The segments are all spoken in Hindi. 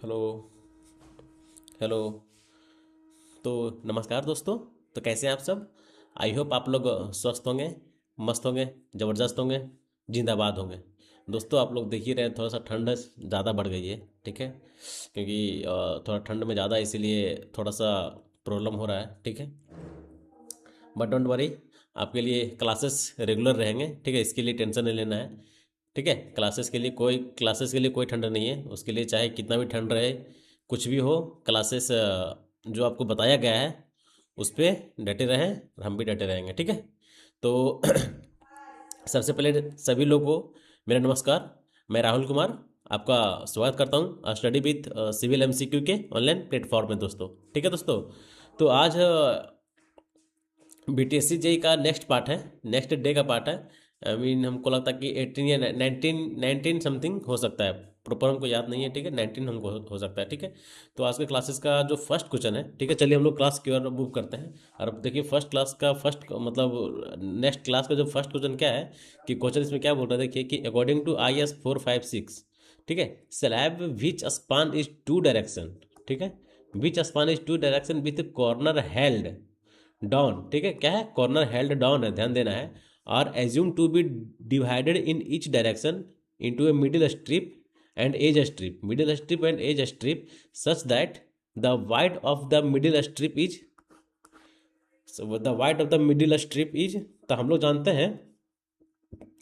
हेलो। हेलो। तो नमस्कार दोस्तों। तो कैसे हैं आप सब? आई होप आप लोग स्वस्थ होंगे, मस्त होंगे, ज़बरदस्त होंगे, जिंदाबाद होंगे। दोस्तों आप लोग देख ही रहे हैं, थोड़ा सा ठंड ज़्यादा बढ़ गई है। ठीक है, क्योंकि थोड़ा ठंड में ज़्यादा, इसीलिए थोड़ा सा प्रॉब्लम हो रहा है। ठीक है, बट डोंट वरी, आपके लिए क्लासेस रेगुलर रहेंगे। ठीक है, इसके लिए टेंशन नहीं लेना है। ठीक है, क्लासेस के लिए कोई ठंड नहीं है। उसके लिए चाहे कितना भी ठंड रहे, कुछ भी हो, क्लासेस जो आपको बताया गया है उस पर डटे रहें और हम भी डटे रहेंगे। ठीक है, तो सबसे पहले सभी लोगों को मेरा नमस्कार। मैं राहुल कुमार आपका स्वागत करता हूँ स्टडी विथ सिविल एमसीक्यू के ऑनलाइन प्लेटफॉर्म में दोस्तों। ठीक है दोस्तों, तो आज बीटीएससी जेई का नेक्स्ट पार्ट है, नेक्स्ट डे का पार्ट है। आई मीन हमको लगता है कि 18 या 19 समथिंग हो सकता है, प्रॉपर हमको याद नहीं है। ठीक है, 19 हमको हो सकता है। ठीक है, तो आज के क्लासेस का जो फर्स्ट क्वेश्चन है, ठीक है, चलिए हम लोग क्लास की ओर मूव करते हैं। और अब देखिए फर्स्ट क्लास का फर्स्ट मतलब नेक्स्ट क्लास का जो फर्स्ट क्वेश्चन क्या है, कि क्वेश्चन इसमें क्या बोल रहा है, देखिए कि अकॉर्डिंग टू IS 456, ठीक है, slab which span is two direction. ठीक है, which span is two direction with corner held down. ठीक है, क्या है, कॉर्नर हेल्ड डाउन है, ध्यान देना है। और assume to be divided in each direction into a middle strip and edge strip, middle strip and edge strip such that the wide of the middle strip is, the wide of the middle strip is. तो हम लोग जानते हैं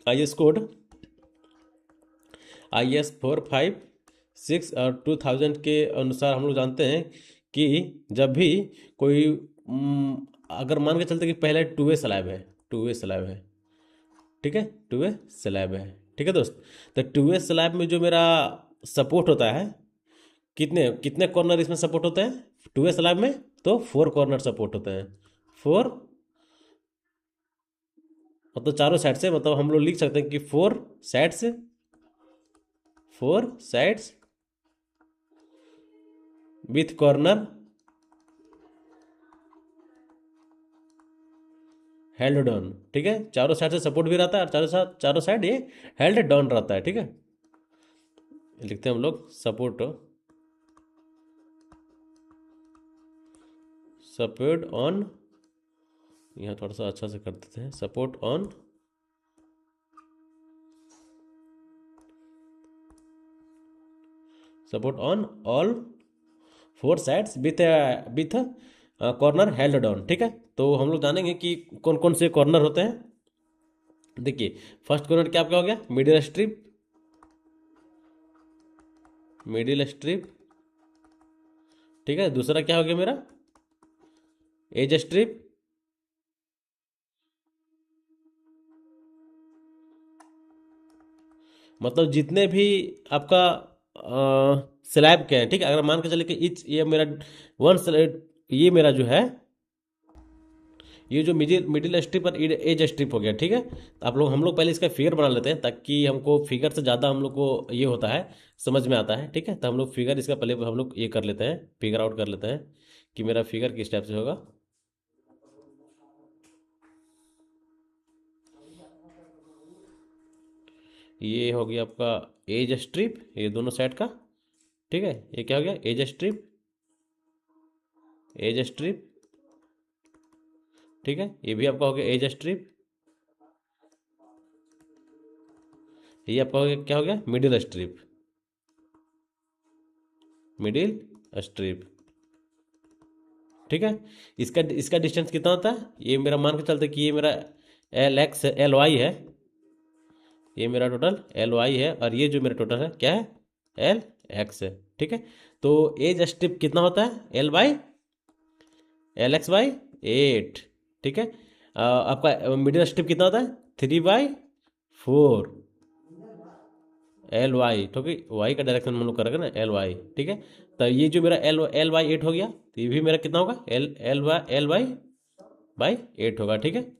IS कोड IS 456 और 2000 के अनुसार हम लोग जानते हैं कि जब भी कोई अगर मान के चलते कि पहले टू वे स्लैब है, टू वे स्लैब है, ठीक है, टू वे स्लैब है। ठीक है दोस्त, तो टू वे स्लैब में जो मेरा सपोर्ट होता है, कितने कितने कॉर्नर इसमें सपोर्ट होते हैं टू वे स्लैब में? तो फोर कॉर्नर सपोर्ट होते हैं। फोर मतलब चारों साइड से, मतलब हम लोग लिख सकते हैं कि four sides, four sides with corner held down. ठीक है, चारों साइड से सपोर्ट भी रहता है और चारों साइड ये हेल्ड डाउन रहता है। ठीक है, लिखते हैं हम लोग सपोर्ट, सपोर्ट ऑन, यहाँ थोड़ा सा अच्छा से कर देते हैं, support on support on all four sides with with corner held down. ठीक है, तो हम लोग जानेंगे कि कौन कौन से कॉर्नर होते हैं। देखिए फर्स्ट कॉर्नर क्या आपका हो गया, मिडिल स्ट्रिप, मिडिल स्ट्रिप। ठीक है, दूसरा क्या हो गया मेरा, एज स्ट्रिप। मतलब जितने भी आपका स्लैब के हैं, ठीक है, अगर मान के चले कि इच ये मेरा वन स्लैब, ये मेरा जो है, ये जो मिडिल मिडिल स्ट्रिप और एज स्ट्रिप हो गया। ठीक है, तो आप लोग हम लोग पहले इसका फिगर बना लेते हैं, ताकि हमको फिगर से ज़्यादा हम लोग को ये होता है, समझ में आता है। ठीक है, तो हम लोग फिगर इसका पहले हम लोग ये कर लेते हैं, फिगर आउट कर लेते हैं कि मेरा फिगर किस टाइप से होगा। ये हो गया आपका एज स्ट्रिप, ये दोनों साइड का। ठीक है, ये क्या हो गया, एज स्ट्रिप, एज स्ट्रिप। ठीक है, ये भी आपका हो गया एज स्ट्रिप। ये आपका हो गया, क्या हो गया, मिडिल स्ट्रिप, मिडिल स्ट्रिप। ठीक है, इसका इसका डिस्टेंस कितना होता है, ये मेरा मान के चलते कि ये मेरा LX LY है, ये मेरा टोटल LY है, और ये जो मेरा टोटल है क्या है, LX है। ठीक है, तो एज स्ट्रिप कितना होता है, LX/8। ठीक है, आपका मिडिल स्ट्रिप कितना होता है, 3/4 LY। ठीक है, वाई का डायरेक्शन हम लोग करेंगे ना, LY। ठीक है, तो ये जो मेरा L/8 हो गया, तो ये भी मेरा कितना होगा, L/8 होगा। ठीक है,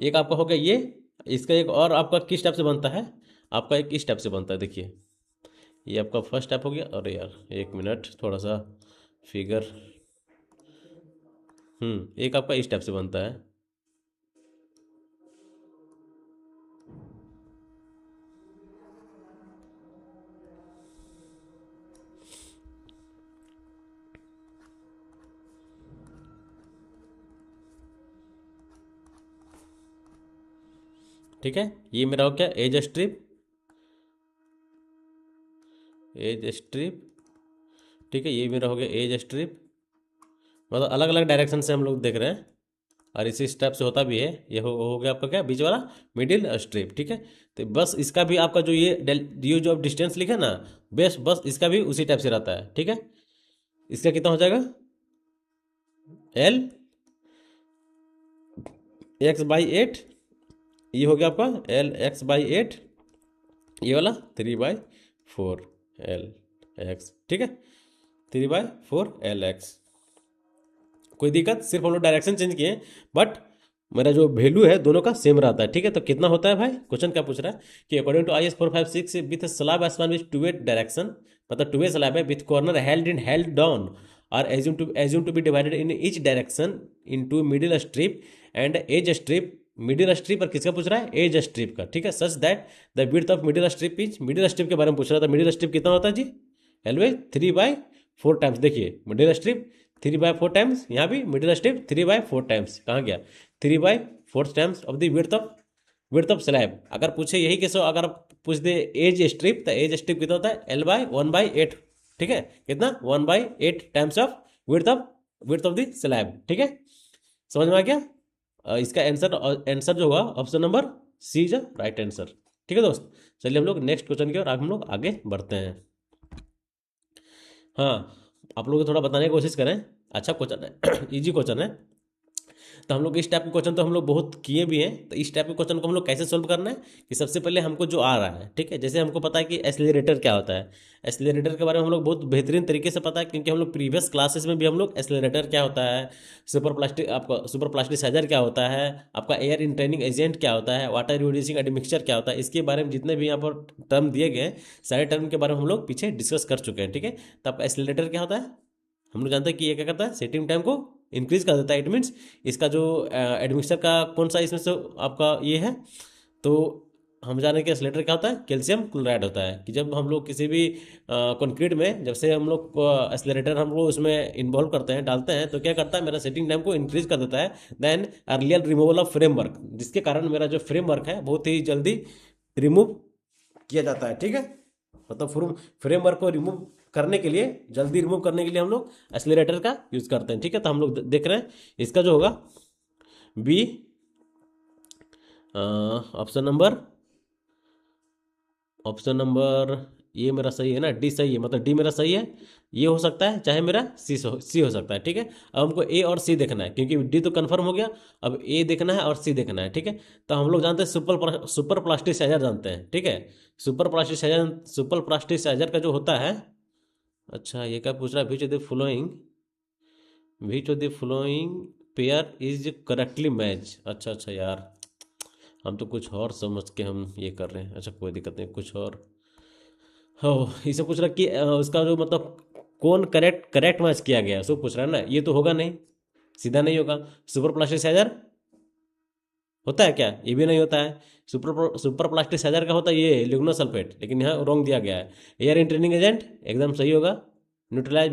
एक आपका हो गया ये। इसका एक और आपका किस टाइप से बनता है, आपका एक इस टाइप से बनता है, देखिए ये आपका फर्स्ट टाइप हो गया। अरे यार एक मिनट, थोड़ा सा फिगर, एक आपका इस टाइप से बनता है। ठीक है, ये मेरा हो गया एज स्ट्रिप, एज स्ट्रिप। ठीक है, ये मेरा हो गया एज स्ट्रिप। मतलब अलग अलग डायरेक्शन से हम लोग देख रहे हैं, और इसी स्टेप से होता भी है। ये हो गया आपका क्या, बीच वाला मिडिल स्ट्रिप। ठीक है, तो बस इसका भी आपका जो ये जो डिस्टेंस लिखा ना, बस इसका भी उसी टाइप से रहता है। ठीक है, इसका कितना हो जाएगा, एल एक्स बाई एट, ये हो गया आपका एल एक्स बाई एट, ये वाला 3/4 एल एक्स। ठीक है, 3/4 एल एक्स। कोई दिक्कत, सिर्फ हम लोग डायरेक्शन चेंज किए, बट मेरा जो वैल्यू है दोनों का सेम रहता है। ठीक है, तो कितना होता है भाई, क्वेश्चन क्या पूछ रहा है कि according to IS 456 with slab आसमान विथ टू वे डायरेक्शन, मतलब टू वे स्लैब है विथ कॉर्नर हेल्ड डाउन और assume to be divided in each direction into middle strip and edge strip. Middle strip पर किसका पूछ रहा है, एज स्ट्रिप का। ठीक है, सच that the width of middle strip is, middle strip के बारे में पूछ रहा था। मिडिल स्ट्रिप कितना होता है जी, एलवे 3/4 टाइम्स। देखिए मिडिल स्ट्रिप 3/4 टाइम्स, यहाँ भी मिडिल स्ट्रिप 3/4 टाइम्स, कहाँ गया 3/4 times of the width of slab. अगर पूछे यही केस हो, अगर आप पूछ दे एज स्ट्रिप, तो एज स्ट्रिप कितना होता है, L/1/8। ठीक है, कितना 1/8 times of width of the slab. ठीक है, समझ में आ गया। इसका आंसर जो होगा option number C is right answer. ठीक है दोस्त, चलिए हम लोग नेक्स्ट क्वेश्चन की ओर हम लोग आगे बढ़ते हैं। हाँ, आप लोग थोड़ा बताने की कोशिश करें, अच्छा क्वेश्चन है इजी क्वेश्चन है। तो हम लोग इस टाइप के क्वेश्चन तो हम लोग बहुत किए भी हैं। तो इस टाइप के क्वेश्चन को हम लोग कैसे सोल्व करना है कि सबसे पहले हमको जो आ रहा है, ठीक है, जैसे हमको पता है कि एक्सेलरेटर क्या होता है। एक्सेलरेटर के बारे में हम लोग बहुत बेहतरीन तरीके से पता है, क्योंकि हम लोग प्रीवियस क्लासेस में भी हम लोग एक्सेलरेटर क्या होता है, सुपर प्लास्टिसाइजर क्या होता है, आपका एयर इंट्रेनिंग एजेंट क्या होता है, वाटर रिड्यूसिंग एडमिक्सचर क्या होता है, इसके बारे में जितने भी यहाँ पर टर्म दिए गए सारे टर्म के बारे में हम लोग पीछे डिस्कस कर चुके हैं। ठीक है, तो अब एक्सेलरेटर क्या होता है, हम लोग जानते हैं कि ये क्या करता है, सेटिंग टाइम को इंक्रीज कर देता है। इट मीन्स इसका जो एडमिक्सचर का कौन सा इसमें से आपका ये है, तो हम जाने कि एक्सेलरेटर क्या होता है, कैल्शियम क्लोराइड होता है। कि जब हम लोग किसी भी कंक्रीट में, जब से हम लोग एक्सेलरेटर हम लोग उसमें इन्वॉल्व करते हैं, डालते हैं, तो क्या करता है, मेरा सेटिंग टाइम को इंक्रीज कर देता है। Then earlier removal of framework, जिसके कारण मेरा जो फ्रेमवर्क है बहुत ही जल्दी रिमूव किया जाता है। ठीक है, मतलब फ्रेमवर्क को रिमूव करने के लिए, जल्दी रिमूव करने के लिए हम लोग एक्सेलरेटर का यूज करते हैं। ठीक है, तो हम लोग देख रहे हैं इसका जो होगा बी, ऑप्शन नंबर ये मेरा सही है ना, डी सही है, मतलब डी मेरा सही है। ये हो सकता है, चाहे मेरा सी हो सकता है। ठीक है, अब हमको ए और सी देखना है, क्योंकि डी तो कंफर्म हो गया, अब ए देखना है और सी देखना है। ठीक है, तो हम लोग जानते हैं सुपर प्लास्टिसाइजर जानते हैं। ठीक है, सुपर प्लास्टिसाइजर का जो होता है, अच्छा ये क्या पूछ रहा है, which of the flowing pair is correctly match. अच्छा अच्छा यार, हम तो कुछ और समझ के हम ये कर रहे हैं। अच्छा कोई दिक्कत नहीं, कुछ और। हो, इसे पूछ रहा कि उसका जो मतलब कौन करेक्ट करेक्ट मैच किया गया, उसको पूछ रहा है ना। ये तो होगा नहीं, सीधा नहीं होगा। सुपर प्लास्टिसाइजर होता है क्या, ये भी नहीं होता है। सुपर प्लास्टिसाइजर का होता है ये लिग्नोसल्फेट, लेकिन यहाँ रॉन्ग दिया गया है। एयर इंट्रेनिंग एजेंट एकदम सही होगा। न्यूट्रलाइज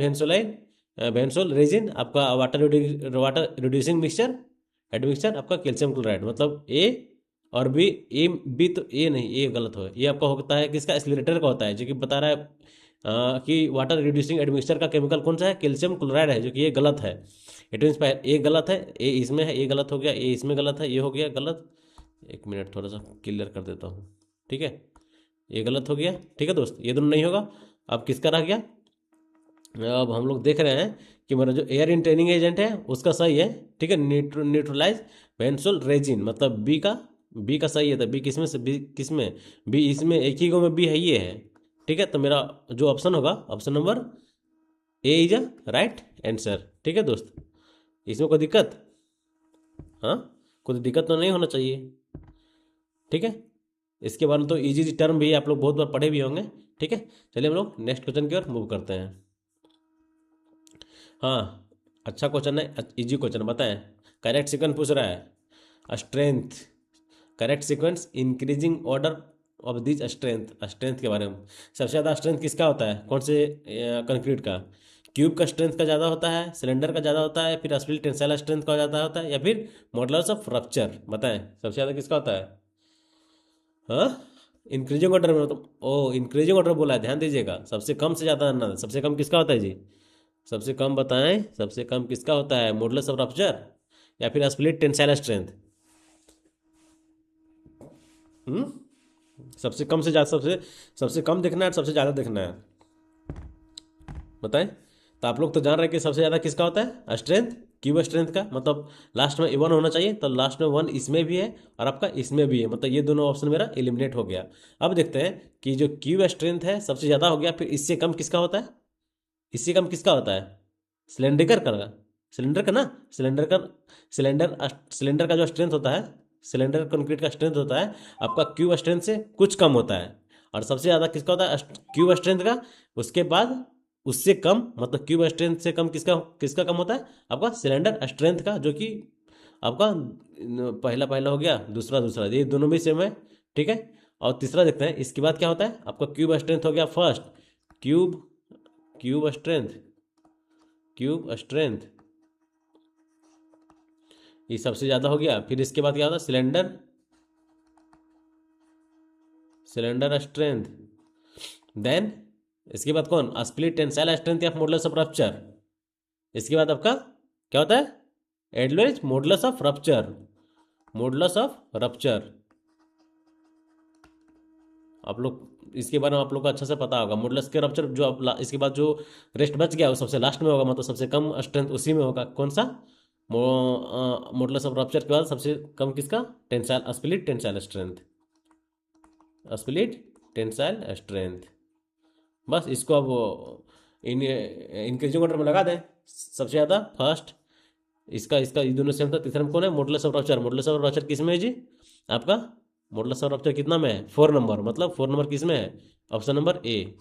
भेंसोल रेजिन आपका वाटर रिड्यूसिंग मिक्सचर एडमिक्सचर आपका कैल्शियम क्लोराइड, मतलब ए और बी। ए बी तो ए नहीं, ए गलत हो, ये आपका होता है किसका, एक्सीलरेटर का होता है, जो कि बता रहा है कि वाटर रिड्यूसिंग एडमिक्सचर का केमिकल कौन सा है, कैल्शियम क्लोराइड है, जो कि ये गलत है। इट मीन्स ए गलत है, ए इसमें है, ए गलत हो गया, ए इसमें गलत है, ये हो गया गलत। एक मिनट थोड़ा सा क्लियर कर देता हूँ। ठीक है, ये गलत हो गया। ठीक है दोस्त, ये दोनों नहीं होगा। अब किसका रह गया, अब हम लोग देख रहे हैं कि मेरा जो एयर इंट्रेनिंग एजेंट है उसका सही है। ठीक है, न्यूट्रलाइज बेंसोल रेजिन, मतलब बी का सही है। तो बी किसमें से, बी किसमें, बी इसमें एक ही गो में बी है, ये है। ठीक है, तो मेरा जो ऑप्शन होगा, option number A is a right answer. ठीक है दोस्त, इसमें कोई दिक्कत, हाँ कोई दिक्कत तो नहीं होना चाहिए। ठीक है, इसके बारे में तो इजी टर्म भी आप लोग बहुत बार पढ़े भी होंगे। ठीक है, चलिए हम लोग नेक्स्ट क्वेश्चन की ओर मूव करते हैं। हाँ, अच्छा क्वेश्चन है, इजी क्वेश्चन बताएं। करेक्ट सीक्वेंस पूछ रहा है, strength, correct sequence increasing order of this strength. Strength के बारे में, सबसे ज़्यादा स्ट्रेंथ किसका होता है, कौन से कंक्रीट का, क्यूब का स्ट्रेंथ का ज़्यादा होता है, सिलेंडर का ज़्यादा होता है, फिर स्टील टेंसाइल स्ट्रेंथ का ज़्यादा होता है, या फिर मॉडुलस ऑफ रप्चर। बताएं सबसे ज़्यादा किसका होता है। हाँ, इंक्रीजिंग ऑर्डर में तो, ओ इंक्रीजिंग ऑर्डर बोला है, ध्यान दीजिएगा, सबसे कम से ज़्यादा आना है। सबसे कम किसका होता है जी? सबसे कम बताएं, सबसे कम किसका होता है? मॉडुलस ऑफ रप्चर या फिर स्प्लिट टेंसाइल स्ट्रेंथ? हम्म सबसे कम से ज़्यादा, सबसे सबसे कम देखना है, सबसे ज़्यादा देखना है, बताएं। तो आप लोग तो जान रहे हैं कि सबसे ज़्यादा किसका होता है? स्ट्रेंथ, क्यू स्ट्रेंथ का, मतलब लास्ट में वन होना चाहिए, तो लास्ट में वन इसमें भी है और आपका इसमें भी है, मतलब ये दोनों ऑप्शन मेरा एलिमिनेट हो गया। अब देखते हैं कि जो क्यू स्ट्रेंथ है सबसे ज़्यादा हो गया, फिर इससे कम किसका होता है? इससे कम किसका होता है? सिलेंडर का, सिलेंडर का ना, सिलेंडर का, सिलेंडर सिलेंडर का जो स्ट्रेंथ होता है, सिलेंडर कंक्रीट का स्ट्रेंथ होता है आपका क्यू स्ट्रेंथ से कुछ कम होता है। और सबसे ज़्यादा किसका होता है? क्यू स्ट्रेंथ का। उसके बाद उससे कम, मतलब क्यू स्ट्रेंथ से कम किसका किसका कम होता है? आपका सिलेंडर स्ट्रेंथ का, जो कि आपका पहला पहला हो गया, दूसरा दूसरा, ये दोनों भी सेम है, ठीक है। और तीसरा देखते हैं, इसके बाद क्या होता है आपका? क्यूब स्ट्रेंथ हो गया first, cube cube strength, cube strength ये सबसे ज़्यादा हो गया। फिर इसके बाद क्या होता है? Cylinder, cylinder strength. देन इसके बाद कौन? स्प्लिट टेंसाइल स्ट्रेंथ या मॉडुलस ऑफ रप्चर। इसके बाद आपका क्या होता है? एडलवेज modulus of rupture, modulus of rupture. आप लोग इसके बारे में आप लोग को अच्छे से पता होगा। मॉडुलस के रप्चर जो आप इसके बाद जो रेस्ट बच गया वो सबसे लास्ट में होगा, मतलब सबसे कम स्ट्रेंथ उसी में होगा। कौन सा? मॉडुलस ऑफ रप्चर के बाद सबसे कम किसका? Tensile, split tensile strength, split tensile strength. बस इसको अब इन इंक्रीजिंग ऑर्डर में लगा दें। सबसे ज़्यादा फर्स्ट, इसका इसका ये दोनों सेम था। तीसरा में कौन है? Modulus of rupture. Modulus of rupture किस में है जी? आपका मॉडुलस ऑफ रप्चर कितना में है? 4 नंबर, मतलब 4 नंबर किस में है? Option number A,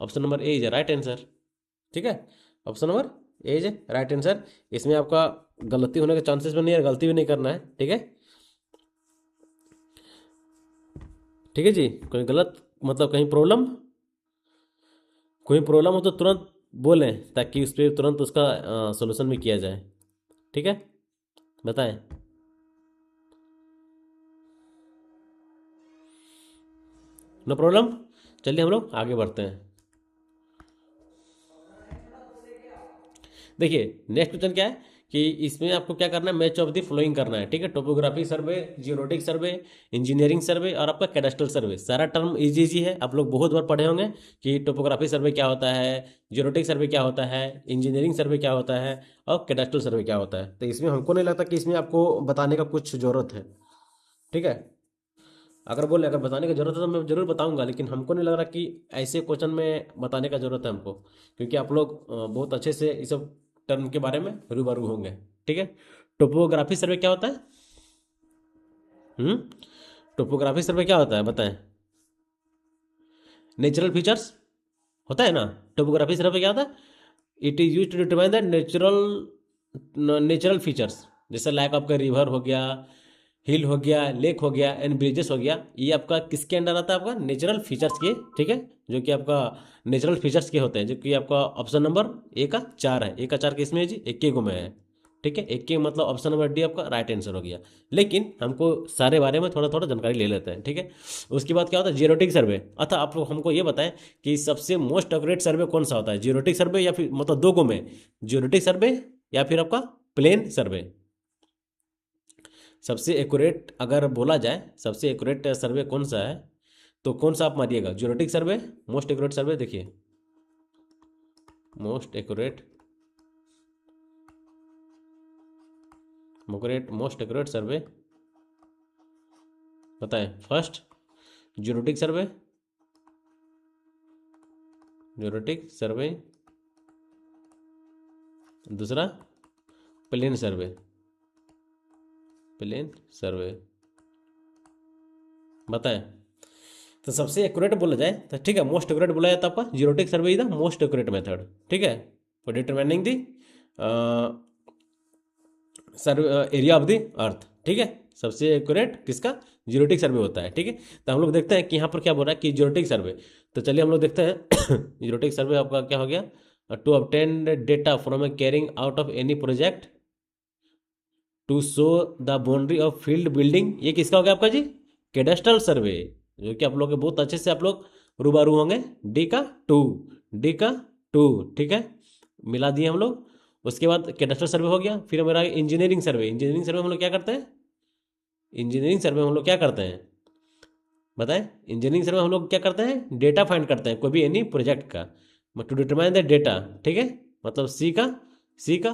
option number A is right answer, ठीक है। Option number A is right answer. इसमें आपका गलती होने के चांसेस भी नहीं है, गलती भी नहीं करना है, ठीक है। ठीक है जी, कोई गलत मतलब कहीं प्रॉब्लम, कोई प्रॉब्लम हो तो तुरंत बोलें, ताकि उस पर तुरंत उसका सॉल्यूशन भी किया जाए, ठीक है। बताएं। No problem. चलिए हम लोग आगे बढ़ते हैं। देखिए नेक्स्ट क्वेश्चन क्या है कि इसमें आपको क्या करना है? मैच ऑफ द फ्लोइंग करना है, ठीक है। टोपोग्राफी सर्वे, जियोलॉजिक सर्वे, इंजीनियरिंग सर्वे और आपका कैडेस्ट्रल सर्वे। सारा टर्म इजी इजी है, आप लोग बहुत बार पढ़े होंगे कि टोपोग्राफी सर्वे क्या होता है, जियोलॉजिक सर्वे क्या होता है, इंजीनियरिंग सर्वे क्या होता है और कैडेस्ट्रल सर्वे क्या होता है। तो इसमें हमको नहीं लगता कि इसमें आपको बताने का कुछ ज़रूरत है, ठीक है। अगर बोले अगर बताने की जरूरत है तो मैं जरूर बताऊंगा, लेकिन हमको नहीं लग रहा कि ऐसे क्वेश्चन में बताने का जरूरत है हमको, क्योंकि आप लोग बहुत अच्छे से इस सब टर्म के बारे में रूबरू होंगे, ठीक है। टोपोग्राफी सर्वे क्या होता है? हम्म टोपोग्राफी सर्वे क्या होता है बताएं? नेचुरल फीचर्स होता है ना। टोपोग्राफी सर्वे क्या होता है? It is use to determine the natural, natural features, जैसे लाइक आपका रिवर हो गया, हिल हो गया, लेक हो गया एंड ब्रिजेस हो गया। ये आपका किसके अंडर आता है? आपका नेचुरल फीचर्स के, ठीक है, जो कि आपका नेचुरल फीचर्स के होते हैं, जो कि आपका ऑप्शन नंबर ए का 4 है। ए का 4 किसमें है जी? 21 को में है, ठीक है। 21 मतलब ऑप्शन नंबर डी आपका राइट आंसर हो गया। लेकिन हमको सारे बारे में थोड़ा थोड़ा जानकारी ले लेते हैं, ठीक है। उसके बाद क्या होता है? जियोलॉजिक सर्वे। अतः आप लोग हमको ये बताएं कि सबसे मोस्ट एक्यूरेट सर्वे कौन सा होता है? जियोलॉजिक सर्वे या फिर मतलब दो को में, जियोलॉजिक सर्वे या फिर आपका प्लेन सर्वे। सबसे एक्यूरेट अगर बोला जाए, सबसे एक्यूरेट सर्वे कौन सा है, तो कौन सा आप मारिएगा? जियोलॉजिक सर्वे, मोस्ट एक्यूरेट सर्वे। देखिए मोस्ट एक्यूरेट, मोस्ट एक्यूरेट सर्वे बताएं। फर्स्ट जियोलॉजिक सर्वे, जियोलॉजिक सर्वे। दूसरा प्लेन सर्वे, प्लेन सर्वे बताएं। तो सबसे एक्यूरेट बोला जाए तो ठीक है, मोस्ट एक्यूरेट बोला जाता है आपका geologic survey is the most accurate method, ठीक है, for determining the survey area of the अर्थ, ठीक है। सबसे एक्यूरेट किसका? जियोलॉजिक सर्वे होता है, ठीक है। तो हम लोग देखते हैं कि यहाँ पर क्या बोल रहा है कि जियोलॉजिक सर्वे। तो चलिए हम लोग देखते हैं जियोलॉजिक सर्वे आपका क्या हो गया? To obtain data from a carrying out of any project to show the boundary of field building. ये किसका हो गया आपका जी? कैडेस्ट्रल सर्वे, जो कि आप लोग के बहुत अच्छे से आप लोग रूबरू होंगे। D का 2, D का 2, ठीक है, मिला दिए हम लोग। उसके बाद कैडेस्ट्रल सर्वे हो गया। फिर हमारा इंजीनियरिंग सर्वे। इंजीनियरिंग सर्वे हम लोग क्या करते हैं? इंजीनियरिंग सर्वे हम लोग क्या करते हैं बताएं? इंजीनियरिंग सर्वे हम लोग क्या करते हैं? डेटा फाइंड करते हैं कोई भी एनी प्रोजेक्ट का, टू डिटरमाइन द डेटा, ठीक है। मतलब सी का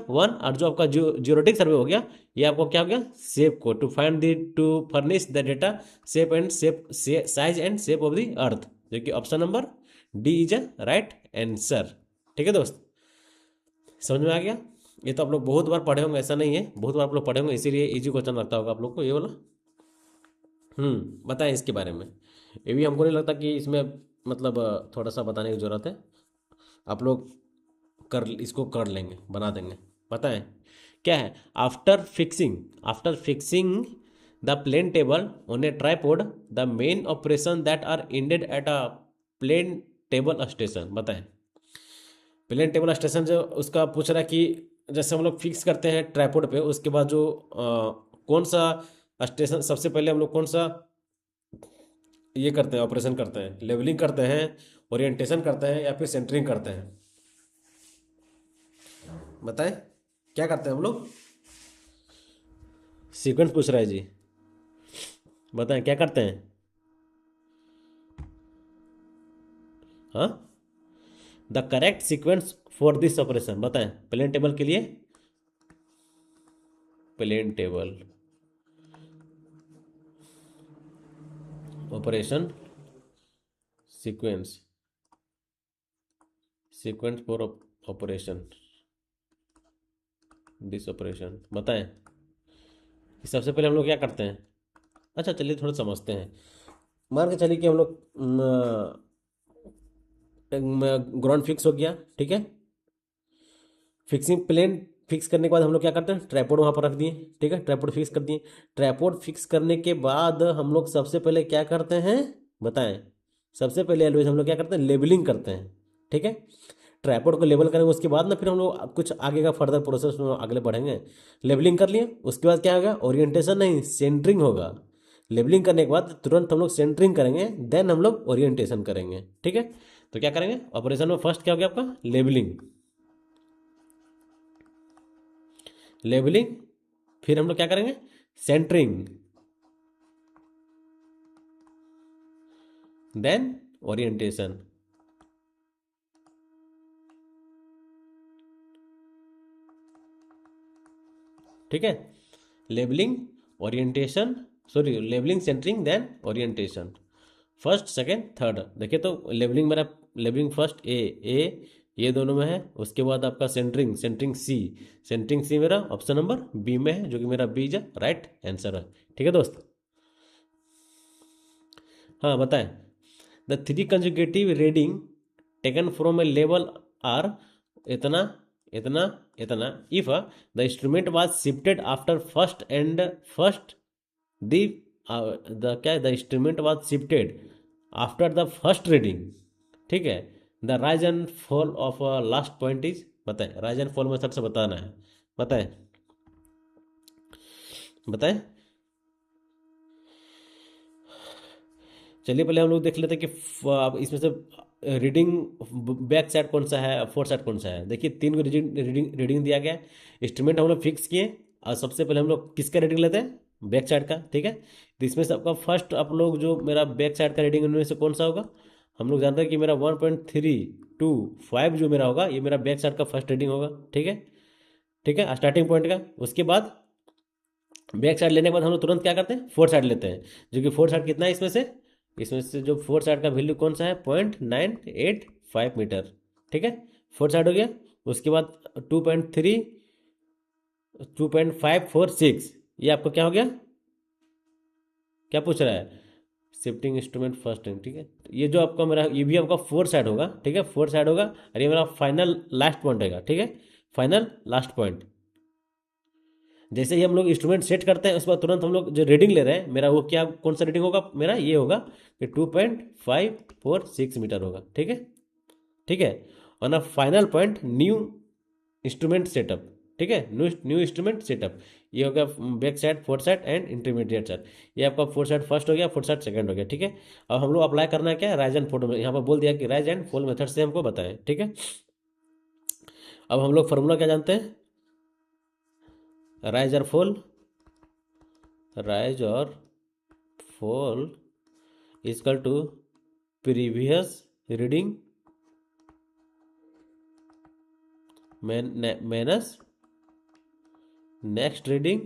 1। और जो आपका जियोरेटिक सर्वे हो गया, ये आपको क्या हो गया? शेप को to find the to furnish the data shape and shape size and shape of the earth, जो कि option number D is a right answer. ठीक है दोस्त, समझ में आ गया? ये तो आप लोग बहुत बार पढ़े होंगे, ऐसा नहीं है, बहुत बार आप लोग पढ़े होंगे, इसीलिए इजी क्वेश्चन लगता होगा आप लोग को ये वाला। बताएं इसके बारे में। ये भी हमको नहीं लगता कि इसमें मतलब थोड़ा सा बताने की ज़रूरत है। आप लोग इसको कर लेंगे, बना देंगे। बताएं क्या है? After fixing the plane table on a tripod, the main operation that are ended at a plane table station. बताएं प्लेन टेबल स्टेशन जो उसका पूछ रहा है कि जैसे हम लोग फिक्स करते हैं ट्राइपॉड पे, उसके बाद जो कौन सा स्टेशन सबसे पहले हम लोग कौन सा ये करते हैं, ऑपरेशन करते हैं? लेवलिंग करते हैं, ओरिएंटेशन करते हैं, या फिर सेंटरिंग करते हैं? बताएं क्या करते हैं हम लोग? सीक्वेंस पूछ रहा है जी, बताएं क्या करते हैं? हाँ, the correct sequence for this operation. बताएं प्लेन टेबल के लिए, plane table operation sequence, sequence for operation this operation. बताएं कि सबसे पहले हम लोग क्या करते हैं? अच्छा चलिए थोड़ा समझते हैं। मान के चलिए कि हम लोग ग्राउंड फिक्स हो गया, ठीक है। फिक्सिंग प्लेन फिक्स करने के बाद हम लोग क्या करते हैं? ट्राइपॉड वहाँ पर रख दिए, ठीक है, ट्राइपॉड फिक्स कर दिए। ट्राइपॉड फिक्स करने के बाद हम लोग सबसे पहले क्या करते हैं? बताएं सबसे पहले ऑलवेज हम लोग क्या करते हैं? लेबलिंग करते हैं, ठीक है। ट्राइपॉड को लेबल करेंगे, उसके बाद ना फिर हम लोग कुछ आगे का फर्दर प्रोसेस में आगे बढ़ेंगे। लेबलिंग कर लिए, उसके बाद क्या होगा? ओरिएंटेशन नहीं, सेंटरिंग होगा। लेबलिंग करने के बाद तुरंत हम लोग सेंटरिंग करेंगे, देन हम लोग ओरिएंटेशन करेंगे, ठीक है। तो क्या करेंगे ऑपरेशन में? फर्स्ट क्या हो गया आपका? Labelling, labelling. फिर हम लोग क्या करेंगे? Centring, then orientation. ठीक है, labelling, orientation, sorry labelling, centring, then orientation. First second third देखिए तो लेबलिंग मेरा, लेबलिंग फर्स्ट ए ये दोनों में है। उसके बाद आपका सेंटरिंग, सेंटरिंग सी मेरा ऑप्शन नंबर बी में है, जो कि मेरा बी जो राइट आंसर है। ठीक है दोस्त, हाँ बताएं। The three consecutive reading taken from a level are इतना इतना इतना if the instrument was shifted after first the the क्या the instrument was shifted after the first reading, ठीक है। The rise and fall of last point is. बताएं राइज एंड फॉल मेथड से बताना है। बताएं बताएं। चलिए पहले हम लोग देख लेते हैं कि आप इसमें से रीडिंग बैक साइड कौन सा है, फोर साइड कौन सा है। देखिए 3 को रीडिंग दिया गया है, इंस्ट्रूमेंट हम लोग फिक्स किए, और सबसे पहले हम लोग किसका रीडिंग लेते हैं? बैक साइड का, ठीक है। तो इसमें से आपका फर्स्ट आप लोग जो मेरा बैक साइड का रीडिंग इनमें से कौन सा होगा? हम लोग जानते हैं कि मेरा 1.325 जो मेरा होगा, ये मेरा बैक साइड का फर्स्ट रीडिंग होगा, ठीक है। ठीक है, स्टार्टिंग पॉइंट का। उसके बाद बैक साइड लेने के बाद हम लोग तुरंत क्या करते हैं? फोर साइड लेते हैं, जो कि फोर साइड कितना है इसमें से जो फोर साइड का वैल्यू कौन सा है? 0.985 मीटर, ठीक है। फोर साइड हो गया। उसके बाद 2.546, ये आपको क्या हो गया? क्या पूछ रहा है? शिफ्टिंग इंस्ट्रूमेंट फर्स्ट टाइम, ठीक है। ये जो आपका मेरा, ये भी आपका फोर साइड होगा, ठीक है, फोर साइड होगा। और ये मेरा फाइनल लास्ट पॉइंट रहेगा, ठीक है, फाइनल लास्ट पॉइंट। जैसे ही हम लोग इंस्ट्रूमेंट सेट करते हैं, उसके बाद तुरंत हम लोग जो रीडिंग ले रहे हैं, मेरा वो क्या कौन सा रीडिंग होगा? मेरा ये होगा कि 2.546 मीटर होगा, ठीक है। ठीक है, और ना final point new instrument setup, ठीक है। न्यू न्यू इंस्ट्रूमेंट सेटअप, ये हो गया back side, fourth side and intermediate side. ये आपका फोर्थ साइड फर्स्ट हो गया, फोर्थ साइड सेकंड हो गया, ठीक है। अब हम लोग अप्लाई करना है क्या, राइज एंड फॉल में, यहाँ पर बोल दिया कि राइज एंड फॉल मेथड से हमको बताएं, ठीक है। अब हम लोग फॉर्मूला क्या जानते हैं, राइज और फॉल, राइज और fall equal to previous reading minus next reading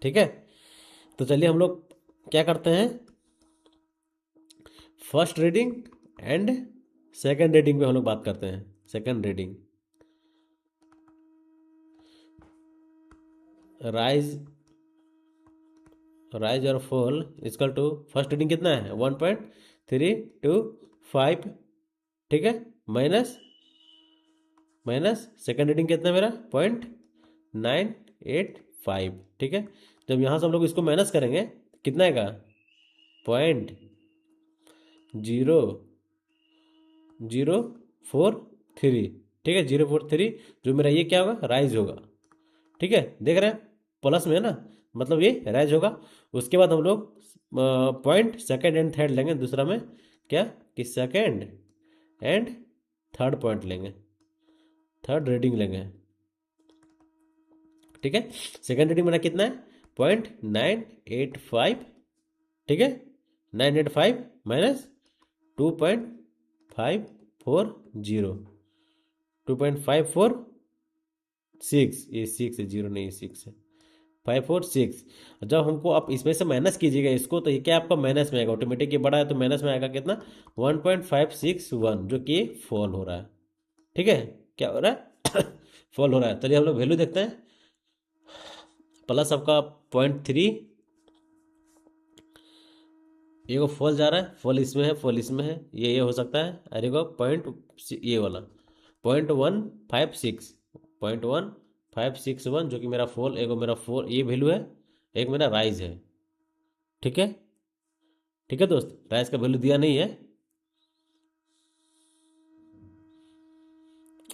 ठीक है। तो चलिए हम लोग क्या करते हैं, first reading and second reading पे हम लोग बात करते हैं। सेकंड रीडिंग, राइज राइज और fall equal to first reading कितना है 1.325, ठीक है, माइनस सेकंड रीडिंग कितना है मेरा 0.985, ठीक है। जब यहाँ से हम लोग इसको माइनस करेंगे कितना आएगा 0.0043, ठीक है, 043, जो मेरा ये क्या होगा राइज होगा, ठीक है, देख रहे हैं प्लस में है ना, मतलब ये राइज होगा। उसके बाद हम लोग पॉइंट सेकंड एंड थर्ड लेंगे, दूसरा में क्या कि सेकंड एंड थर्ड पॉइंट लेंगे, थर्ड रीडिंग लेंगे, ठीक है। सेकंड रीडिंग मेरा कितना है 0.985, ठीक है, 985 माइनस 2.540, 2.546, ये 6 है, 0 नहीं 6 है, 546। जब हमको आप इसमें से माइनस कीजिएगा इसको, तो ये क्या आपका माइनस में आएगा, ऑटोमेटिक ये बड़ा है तो माइनस में आएगा कितना 1.561, जो कि फॉल हो रहा है, ठीक है, क्या हो रहा है फॉल हो रहा है। चलिए हम लोग वैल्यू देखते हैं, प्लस आपका 0.3, ये को फॉल जा रहा है, फॉल इसमें है, फॉल इसमें है, ये हो सकता है, अरे को पॉइंट ये वाला 0.156, 0.1561, जो कि मेरा फॉल, एक मेरा फॉल ये वैल्यू है, एक मेरा राइज है, ठीक है, ठीक है दोस्त, राइज का वैल्यू दिया नहीं है,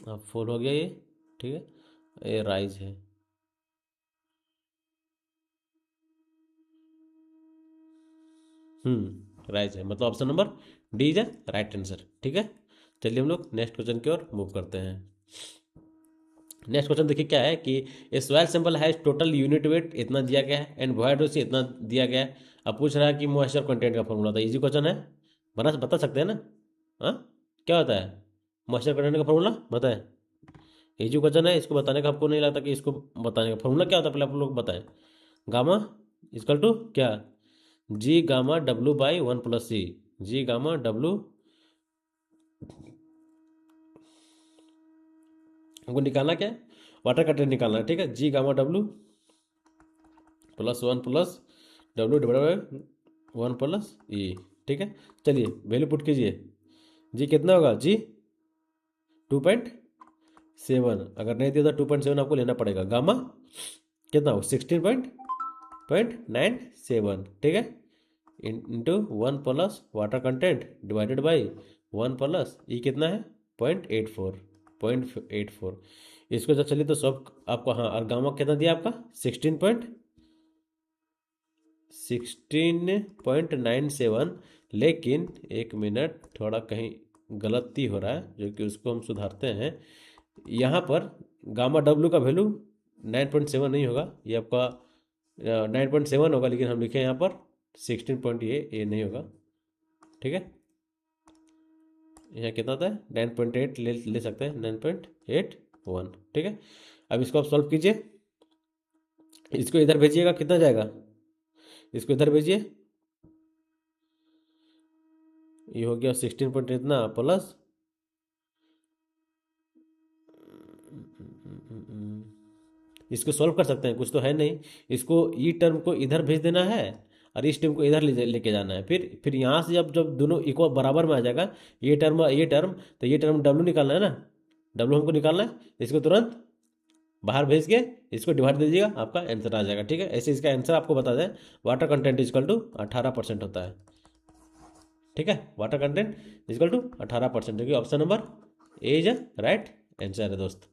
अब फॉल हो गया ये, ठीक है, ये राइज है, राइज है, मतलब option number D is right answer, ठीक है। चलिए हम लोग नेक्स्ट क्वेश्चन की ओर मूव करते हैं। नेक्स्ट क्वेश्चन देखिए क्या है कि a soil sample has total unit weight इतना दिया गया है एंड वॉइड से इतना दिया गया है। अब पूछ रहा है कि मॉइस्चर कंटेंट का फॉर्मूला था, इजी क्वेश्चन है, बता सकते हैं ना, हाँ क्या होता है मॉइस्चर कंटेंट का फॉर्मूला बताएं, इजी क्वेश्चन है, इसको बताने का आपको नहीं लगता कि इसको बताने का फॉर्मूला क्या होता है, पहले आप लोग बताएं। गामा इक्वल टू क्या, जी gamma W by 1+c, ji gamma W, हमको निकालना क्या है, वाटर कंटेंट निकालना है, ठीक है, जी gamma W +1+W divide by 1+E, ठीक है। चलिए वैल्यू पुट कीजिए, जी कितना होगा, जी 2.7, अगर नहीं दिया तो 2.7 आपको लेना पड़ेगा, गामा कितना हो 16.97, ठीक है, into 1+ water content divided by 1+E कितना है 0.84, इसको जब चलिए तो सब आपको, हाँ, और गामा कितना दिया आपका 16.97, लेकिन एक मिनट थोड़ा कहीं गलती हो रहा है, जो कि उसको हम सुधारते हैं। यहाँ पर गामा डब्लू का वैल्यू 9.7 नहीं होगा, ये आपका 9.7 होगा, लेकिन हम लिखे यहाँ पर 16 पॉइंट, ये नहीं होगा, ठीक है, यहाँ कितना होता है 9.8 ले सकते हैं, 9.81, ठीक है। अब इसको आप सॉल्व कीजिए, इसको इधर भेजिएगा कितना जाएगा, इसको इधर भेजिए, ये हो गया 16 पॉइंट इतना प्लस, इसको सॉल्व कर सकते हैं, कुछ तो है नहीं, इसको ई टर्म को इधर भेज देना है और इस टर्म को इधर लेके जाना है, फिर यहाँ से जब दोनों इक्वल बराबर में आ जाएगा, ये टर्म तो ये टर्म डब्लू निकालना है ना, डब्लू हमको निकालना है, इसको तुरंत बाहर भेज के इसको डिवाइड दे दीजिएगा, आपका आंसर आ जाएगा, ठीक है। ऐसे इसका आंसर आपको बता दें, वाटर कंटेंट इजकल टू 18% होता है, ठीक है, वाटर कंटेंट इक्वल टू 18%, जो कि option number A is right answer है दोस्त।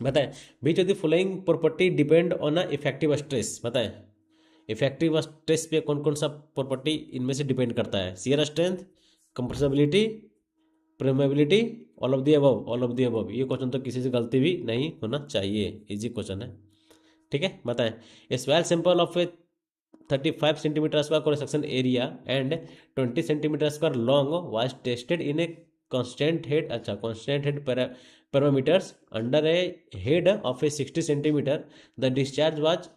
बताएं which of the following property depend on a effective stress. बताएं इफेक्टिव स्ट्रेस पे कौन कौन सा प्रॉपर्टी इनमें से डिपेंड करता है? Shear strength, compressibility, permeability, all of the above. All of the above, ये क्वेश्चन तो किसी से गलती भी नहीं होना चाहिए, इजी क्वेश्चन है। ठीक है, बताएं a small sample of a 35 centimetre square cross section area and 20 centimetre square long was tested in a constant head, अच्छा constant head parameters under a head of a 60 centimetre, the discharge was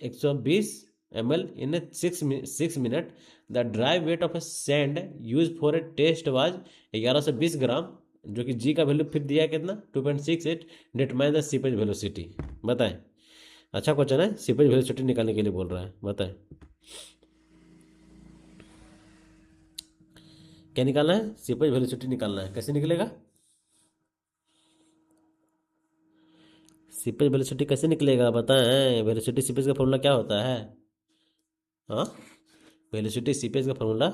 120 ml in a 6 minute, the dry weight of a sand use for a test was 11 से 20 ग्राम, जो कि जी का वैल्यू फिर दिया है कितना 2.68, डिटरमाइन द सीपेज वेलोसिटी। बताएं, अच्छा क्वेश्चन है, सीपेज वेलोसिटी निकालने के लिए बोल रहा है। बताएं क्या निकालना है? सीपेज वेलोसिटी निकालना है। कैसे निकलेगा सीपेज वेलोसिटी? कैसे निकलेगा बताएं? वेलोसिटी सीपेज का फॉर्मूला क्या होता है? हाँ, वेलोसिटी सीपेज का फॉर्मूला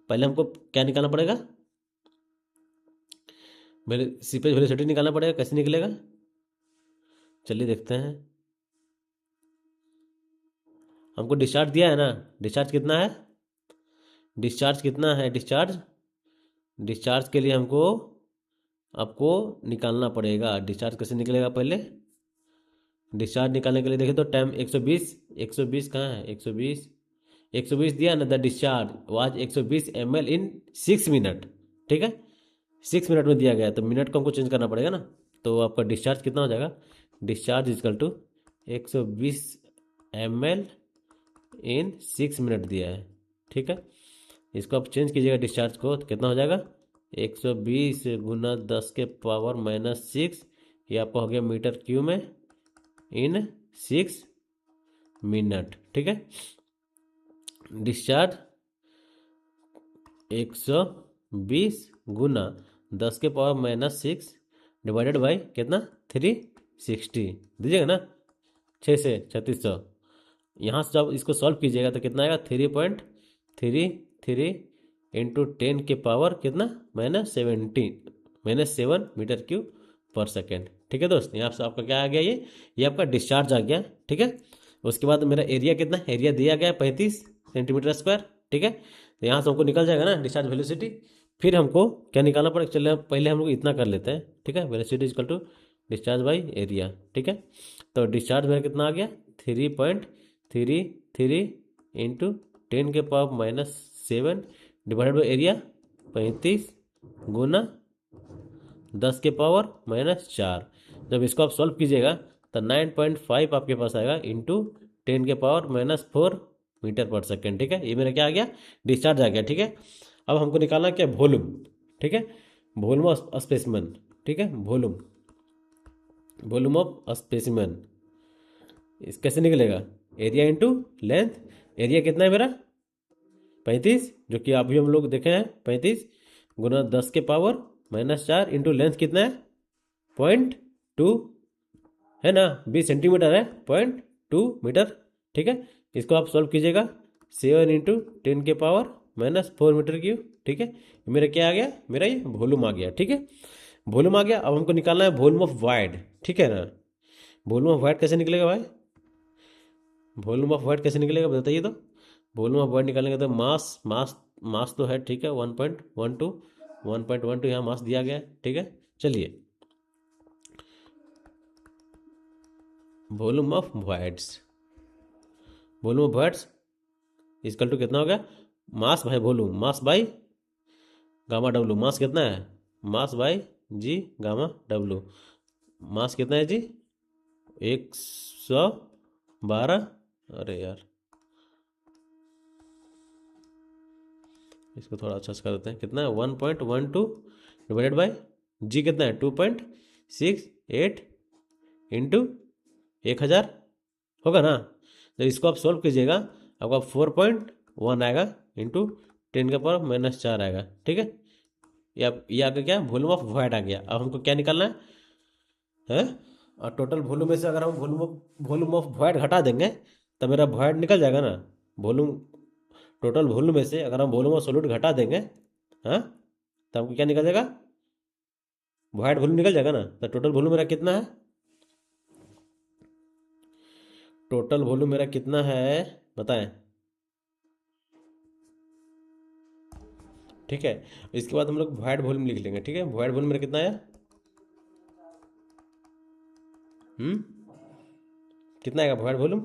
पहले हमको क्या निकालना पड़ेगा? सीपेज वेलोसिटी निकालना पड़ेगा। कैसे निकलेगा चलिए देखते हैं। हमको डिस्चार्ज दिया है ना, डिस्चार्ज कितना है? डिस्चार्ज कितना है? डिस्चार्ज के लिए हमको आपको निकालना पड़ेगा। डिस्चार्ज कैसे निकलेगा? पहले डिस्चार्ज निकालने के लिए देखिए तो टाइम 120 कहाँ है? 120 दिया ना, the discharge was 120 ml in 6 minute. ठीक है, 6 मिनट में दिया गया, तो मिनट को हमको चेंज करना पड़ेगा ना। तो आपका डिस्चार्ज कितना हो जाएगा? Discharge equal to 120 ml in 6 minute दिया है। ठीक है, इसको आप चेंज कीजिएगा डिस्चार्ज को, तो कितना हो जाएगा? 120 गुना 10 के पावर -6, ये आपका हो गया मीटर क्यू में इन 6 मिनट। ठीक है, डिस्चार्ज 120 गुना 10 के पावर -6 डिवाइडेड बाई कितना 360 दीजिएगा ना, 6 से 3600। यहाँ से जब इसको सॉल्व कीजिएगा तो कितना आएगा? 3.33 इंटू 10 के पावर कितना -7 मीटर क्यूब पर सेकेंड। ठीक है दोस्त, यहाँ से आपका क्या आ गया? ये आपका डिस्चार्ज आ गया। ठीक है, उसके बाद मेरा एरिया कितना? एरिया दिया गया 35 सेंटीमीटर स्क्वायर। ठीक है, तो यहाँ से हमको निकल जाएगा ना डिस्चार्ज वेलोसिटी। फिर हमको क्या निकालना पड़ेगा? चलिए पहले हम लोग इतना कर लेते हैं। ठीक है, velocity equal to discharge by area. ठीक है, तो डिस्चार्ज मेरा कितना आ गया? 3.33 इंटू 10 के पावर -7 डिवाइडेड बाई एरिया 35 गुना 10 के पावर -4। जब इसको आप सॉल्व कीजिएगा तो 9.5 आपके पास आएगा इंटू 10 के पावर -4 मीटर पर सेकेंड। ठीक है, ये मेरा क्या आ गया? डिस्चार्ज आ गया। ठीक है, अब हमको निकालना क्या? वॉल्यूम। ठीक है, वॉल्यूम ऑफ स्पेसिमेन। ठीक है, वॉल्यूम ऑफ स्पेसिमेन इस कैसे निकलेगा? Area into length. एरिया कितना है मेरा? 35, जो कि अभी हम लोग देखे हैं 35 गुना 10 के पावर -4 इंटू लेंथ कितना है? 0.2 है ना, 20 सेंटीमीटर है, 0.2 मीटर। ठीक है, इसको आप सॉल्व कीजिएगा 7 इंटू 10 के पावर -4 मीटर क्यूब। ठीक है, मेरा क्या आ गया? मेरा ये वॉल्यूम आ गया। ठीक है, वॉल्यूम आ गया। अब हमको निकालना है वॉल्यूम ऑफ वॉइड। ठीक है ना, वॉल्यूम ऑफ वॉइड कैसे निकलेगा भाई? वॉल्यूम ऑफ वॉइड कैसे निकलेगा बताइए तो। वॉल्यूम ऑफ वॉइड निकालने का तो मास तो है। ठीक है, 1.12 यहाँ मास दिया गया है। ठीक है, चलिए volume of voids equal to कितना हो गया? Mass by volume, mass by gamma W. Mass कितना है? Mass by G gamma W. Mass कितना है जी? 112। अरे यार, इसको थोड़ा अच्छा से कर देते हैं। कितना है? 1.12 डिवाइडेड बाई जी कितना है? 2.68 इंटू 1000 होगा ना। तो इसको आप सॉल्व कीजिएगा, आपका 4.1 आएगा इंटू 10 का पावर -4 आएगा। ठीक है, ये आगे क्या? वॉल्यूम ऑफ वॉइड आ गया। अब हमको क्या निकालना है? और टोटल वॉल्यूम में से अगर हम वॉल्यूम ऑफ वॉइड घटा देंगे तो मेरा वॉइड निकल जाएगा ना। वॉल्यूम टोटल वॉल्यूम में से अगर हम वॉल्यूम ऑफ सॉलिड घटा देंगे, हाँ, तो हमको क्या निकल जाएगा, वॉइड वॉल्यूम निकल जाएगा ना। तो टोटल वॉल्यूम मेरा कितना है, टोटल वॉल्यूम मेरा कितना है बताएं। ठीक है, इसके बाद हम लोग वॉइड वॉल्यूम लिख लेंगे। ठीक है, वॉइड वॉल्यूम मेरा कितना है, कितना आएगा वॉइड वॉल्यूम।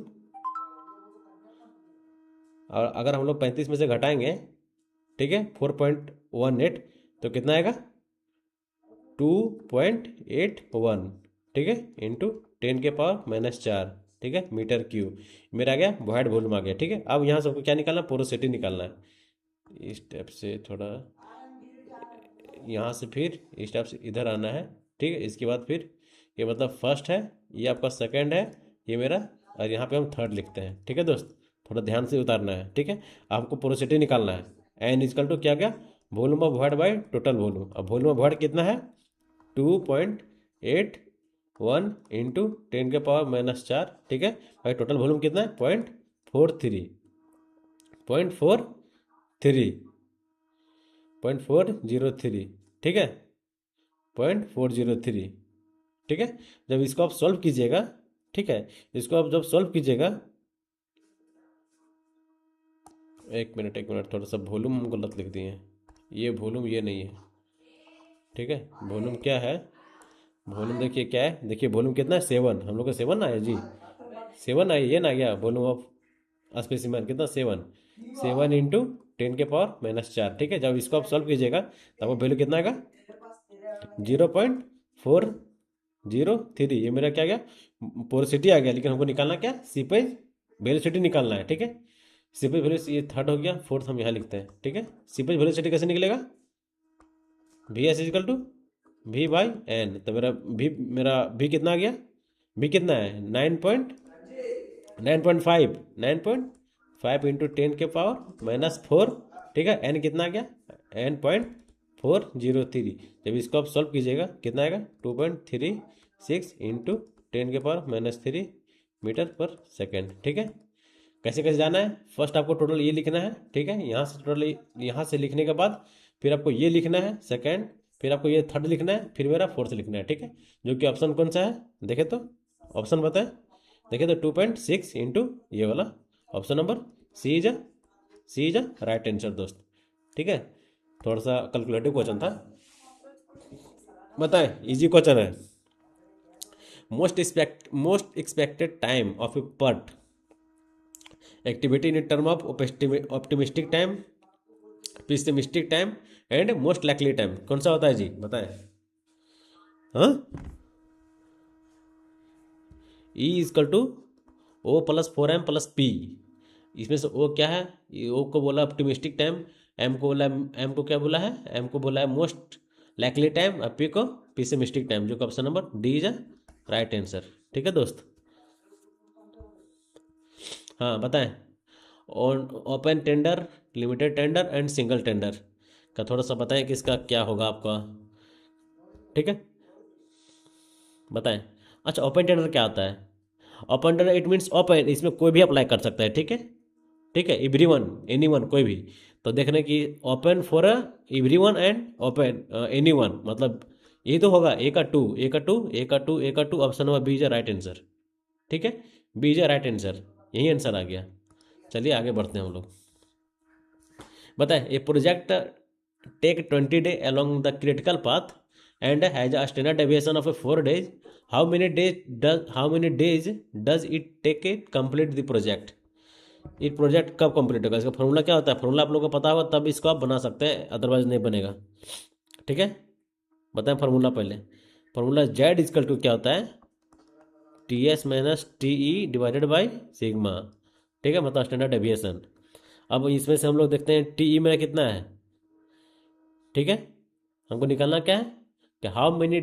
और अगर हम लोग 35 में से घटाएंगे, ठीक है, 4.18, तो कितना आएगा 2.81, ठीक है, इंटू 10⁻⁻4, ठीक है, मीटर क्यूब मेरा आ गया, वॉइड वॉल्यूम आ गया। ठीक है, अब यहाँ से हमको क्या निकालना है, पोरोसिटी निकालना है। इस स्टेप से थोड़ा यहाँ से फिर इस स्टेप से इधर आना है। ठीक है, इसके बाद फिर ये मतलब फर्स्ट है, ये आपका सेकंड है, ये मेरा, और यहाँ पे हम थर्ड लिखते हैं। ठीक है दोस्त, थोड़ा ध्यान से उतारना है। ठीक है, आपको पोरोसिटी निकालना है। एन इजकल टू क्या क्या, volume of void by total volume. अब वॉल्यूम ऑफ वॉइड कितना है, 2.81 इंटू 10⁻⁻4। ठीक है भाई, टोटल वॉल्यूम कितना है, 0.403। ठीक है, 0.403। ठीक है, जब इसको आप सॉल्व कीजिएगा, ठीक है, इसको आप जब सॉल्व कीजिएगा, एक मिनट, थोड़ा सा वॉल्यूम हम गलत लिख दिए हैं। ये वॉल्यूम ये नहीं है। ठीक है, वॉल्यूम क्या है, वॉल्यूम देखिए क्या है, देखिए वॉल्यूम कितना है, 7, हम लोग का 7 आया जी, 7 आई, ये ना गया वॉल्यूम ऑफ स्पेसिमन कितना, 7 इंटू 10⁻⁻4। ठीक है, जब इसको आप सॉल्व कीजिएगा तब वो वैल्यू कितना आएगा, 0.403। ये मेरा क्या गया, पोरोसिटी आ गया, लेकिन हमको निकालना क्या, सीपेज वेलोसिटी निकालना है। ठीक है, सीपेज वेलोसिटी, ये थर्ड हो गया, फोर्थ हम यहाँ लिखते हैं। ठीक है, सीपेज वेलोसिटी कैसे निकलेगा, V S equal to V by N. तो मेरा भी कितना आ गया, भी कितना है, 9.5 इंटू 10⁻⁻4। ठीक है, एन कितना आ गया, n.403। जब इसको आप सॉल्व कीजिएगा कितना आएगा, 2.36 इंटू 10⁻⁻3 मीटर पर सेकेंड। ठीक है, कैसे कैसे जाना है, फर्स्ट आपको टोटल ये लिखना है। ठीक है, यहाँ से टोटल, यहाँ से लिखने के बाद फिर आपको ये लिखना है सेकेंड, फिर आपको ये थर्ड लिखना है, फिर मेरा फोर्थ लिखना है। ठीक है, जो कि ऑप्शन कौन सा है, देखे तो ऑप्शन बताएं, देखे तो 2.6 इंटू ये वाला option number C is a right answer दोस्त। ठीक है, थोड़ा सा कैलकुलेटिव क्वेश्चन था, बताएं, इजी क्वेश्चन है। Most expected time of a PERT activity in term of optimistic time, pessimistic time and most likely time, कौन सा होता है जी, बताएं। हाँ, E equal to O plus 4m plus P. इसमें से ओ क्या है, ओ को बोला ऑप्टिमिस्टिक टाइम, एम को क्या बोला है, एम को बोला है मोस्ट लाइकली टाइम, और पी को पेसिमिस्टिक टाइम, जो कि option number D is a right answer. ठीक है दोस्त, हाँ बताएं। Open tender, limited tender and single tender का थोड़ा सा बताएं कि इसका क्या होगा आपका। ठीक है, बताएं। अच्छा, ओपन टेंडर क्या होता है, open tender it means open, इसमें कोई भी अप्लाई कर सकता है। ठीक है, ठीक है, एवरीवन, एनीवन, कोई भी। तो देखने की open for everyone and open anyone, मतलब ये तो होगा ए का टू, ए का टू, ए का टू, ए का two, option number B is right answer. ठीक है, बी इज राइट आंसर, यही आंसर आ गया। चलिए आगे बढ़ते हैं हम लोग। बताए, ये project take 20 day along the critical path and has a standard deviation of 4 days, how many days does it take a complete the project. ये प्रोजेक्ट कब कंप्लीट होगा, इसका फॉर्मूला क्या होता है, फॉर्मूला आप लोगों को पता होगा तब इसको आप बना सकते हैं, अदरवाइज नहीं बनेगा। ठीक है, बताएं फार्मूला पहले। फार्मूला जेड इजकल टू क्या होता है, T S minus T E divided by sigma. ठीक है, मतलब स्टैंडर्ड डेविएशन। अब इसमें से हम लोग देखते हैं टी ई मेरा कितना है। ठीक है, हमको निकालना क्या है कि how many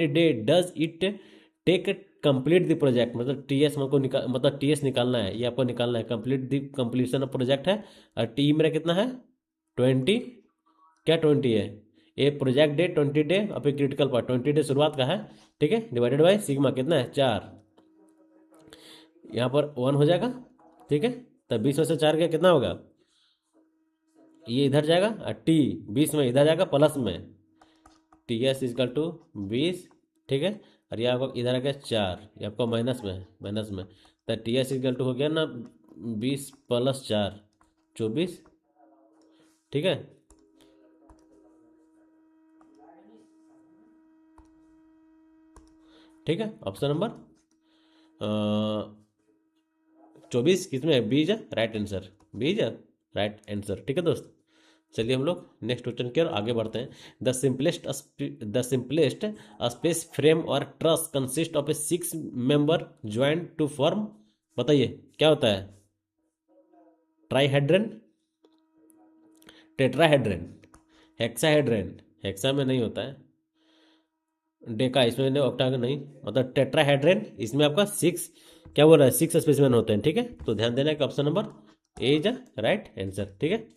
day does it take complete the project, मतलब टी एस हमको मतलब टी एस निकालना है, ये आपको निकालना है, complete the completion of project है। और टी मेरा कितना है 20, क्या 20 है, ये प्रोजेक्ट डे 20 डे, अब क्रिटिकल पार्ट 20 डे शुरुआत का है। ठीक है, डिवाइडेड बाई सिग्मा कितना है 4, यहाँ पर 1 हो जाएगा। ठीक है, तो 20 में से 4 गया कितना होगा, ये इधर जाएगा और टी 20 में इधर जाएगा प्लस में, टी एस इजकल टू 20, ठीक है। और ये आपको इधर आ गया 4, ये आपको माइनस में तो टी एस इजकल टू हो गया ना 20 + 4 24, ठीक है। ठीक है, ऑप्शन नंबर 24 किस में, बीज है राइट आंसर, बीज है राइट आंसर, ठीक है दोस्त। चलिए हम लोग नेक्स्ट क्वेश्चन की ओर आगे बढ़ते हैं। द सिंपलेस्ट स्पेस फ्रेम और truss consist of a 6 member joint to form, बताइए क्या होता है, ट्राईहेड्रन, टेट्राहेड्रन, हेक्साहेड्रन, हेक्सा में नहीं होता है, डेका इसमें नहीं, ऑक्टागन नहीं, मतलब टेट्राहेड्रन, इसमें आपका 6 क्या बोल रहा है, 6 स्पेसिमेन होते हैं, ठीक है। तो ध्यान देना कि option number A is right answer, ठीक है।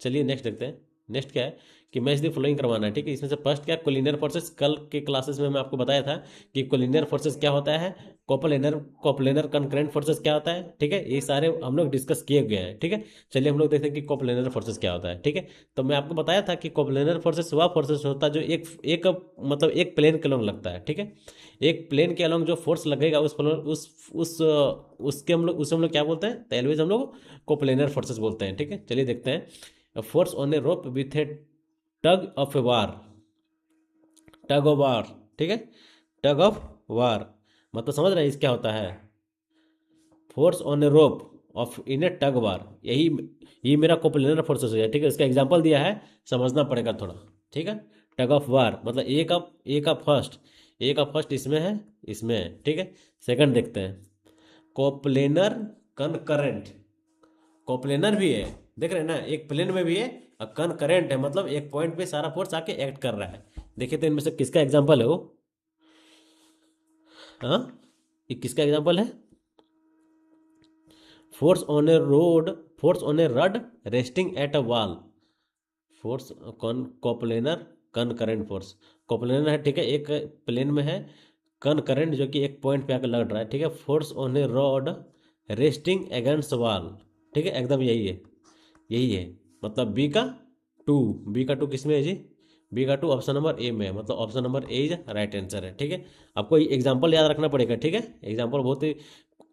चलिए नेक्स्ट देखते हैं। नेक्स्ट क्या है कि मैच द फॉलोइंग करवाना है, ठीक है। इसमें से फर्स्ट क्या है, कोलिनियर फोर्सेस, कल के क्लासेस में मैं आपको बताया था कि कोलिनियर फोर्सेस क्या होता है, कोप्लेनर कंकरेंट फोर्सेस क्या होता है, ठीक है। ये सारे हम लोग डिस्कस किए गए हैं, ठीक है। चलिए हम लोग देखते हैं कि कोप्लेनर फोर्सेस क्या होता है, ठीक है। तो मैं आपको बताया था कि कोप्लेनर फोर्सेस वह फोर्सेस होता है जो एक एक मतलब एक प्लेन के अलॉन्ग लगता है, ठीक है। एक प्लेन के अलॉन्ग जो फोर्स लगेगा उसे हम लोग क्या बोलते हैं, तो ऑलवेज हम लोग कोप्लेनर फोर्सेस बोलते हैं, ठीक है। चलिए देखते हैं। Force on a rope with A tug of A war, tug of war, ठीक है, टग ऑफ वार, मतलब समझ रहे हैं इस क्या होता है, force on a rope of in a tug war, यही मेरा कोप्लेनर फोर्सेस है, ठीक है। इसका एग्जांपल दिया है, समझना पड़ेगा थोड़ा, ठीक है। टग ऑफ वार मतलब ए का फर्स्ट इसमें है, इसमें है, ठीक है। सेकंड देखते हैं, कोप्लेनर कनकरेंट, कोप्लेनर भी है, देख रहे हैं ना, एक प्लेन में भी है और कनकरेंट है, मतलब एक पॉइंट पे सारा फोर्स आके एक्ट कर रहा है। देखिए तो इनमें से किसका एग्जांपल है वो, हाँ, ये किसका एग्जांपल है, force on a rod, force on a rod resting at a wall, force coplanar concurrent force, coplanar है, ठीक है, एक प्लेन में है, कनकरेंट जो कि एक पॉइंट पे आकर लग रहा है, ठीक है। Force on A rod resting against wall, ठीक है, एकदम यही है, मतलब टू बी का टू किस में है जी, बी का टू ऑप्शन नंबर ए में है, मतलब option number A is right answer है, ठीक है। आपको एग्जांपल याद रखना पड़ेगा, ठीक है। एग्जांपल बहुत ही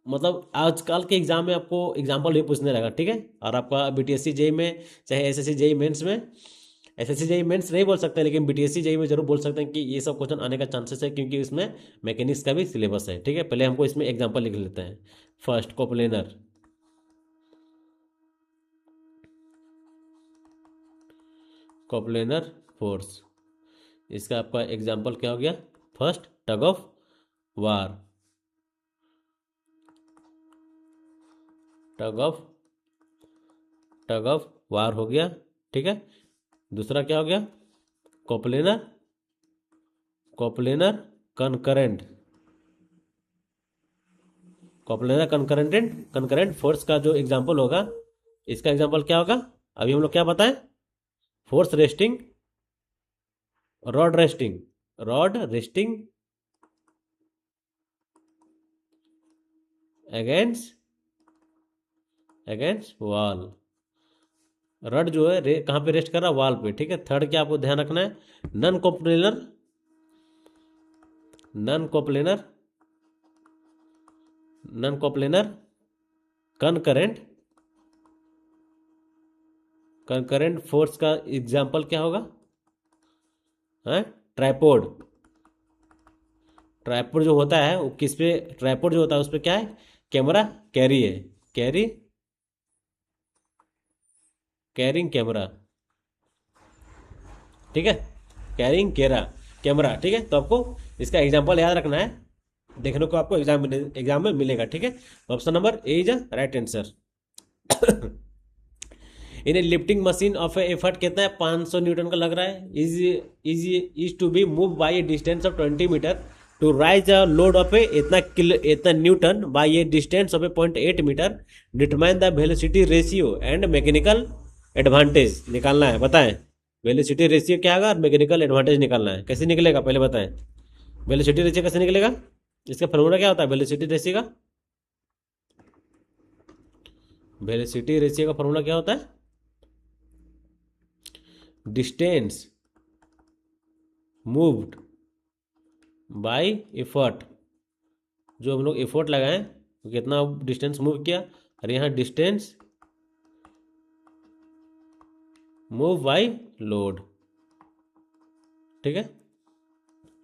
मतलब आजकल के एग्जाम में आपको एग्जांपल भी पूछने रहेगा, ठीक है। और आपका बीटीएससी जेई में, चाहे एसएससी जेई मेंस में, एसएससी जेई मेंस नहीं बोल सकते लेकिन बीटीएससी जेई में जरूर बोल सकते हैं कि ये सब क्वेश्चन आने का चांसेस है, क्योंकि इसमें मैकेनिक्स का भी सिलेबस है, ठीक है। पहले हमको इसमें एग्जाम्पल लिख लेते हैं। फर्स्ट कोप्लेनर, कोप्लेनर फोर्स, इसका आपका एग्जाम्पल क्या हो गया, first tug of war, tug of war हो गया, ठीक है। दूसरा क्या हो गया, coplanar coplanar concurrent, coplanar concurrent force का जो एग्जाम्पल होगा, इसका एग्जाम्पल क्या होगा, अभी हम लोग क्या बताएं, force resting, rod resting against wall, rod जो है कहाँ पे रेस्ट कर रहा है, वॉल पे, ठीक है। थर्ड क्या आपको ध्यान रखना है, नन कोप्लेनर कनकरेंट फोर्स का एग्जाम्पल क्या होगा, है ट्राइपोड, ट्राइपोड जो होता है वो किस पे, ट्राइपोड जो होता है उस पर क्या है, कैमरा कैरी है, कैरिंग कैमरा, ठीक है, कैरिंग कैमरा, ठीक है। तो आपको इसका एग्जाम्पल याद रखना है, देखने को आपको एग्जाम में मिलेगा, ठीक है। Option number A is right answer. In lifting machine of effort कितना है, 500 न्यूटन का लग रहा है, is to be move by a distance of 20 metre to raise a load of इतना newton by a distance of 0.8 metre, determine the velocity ratio and mechanical advantage निकालना है, बताएं वेलोसिटी रेशियो क्या होगा और मैकेनिकल एडवांटेज निकालना है, कैसे निकलेगा पहले बताएं, वेलोसिटी रेशियो कैसे निकलेगा, इसका फॉर्मूला क्या होता है वेलोसिटी रेशियो का, वेलोसिटी रेशियो का फॉर्मूला क्या होता है? Distance moved by effort. जो हम लोग एफर्ट लगाएं तो कितना डिस्टेंस मूव किया, और यहाँ डिस्टेंस मूव बाय लोड। ठीक है,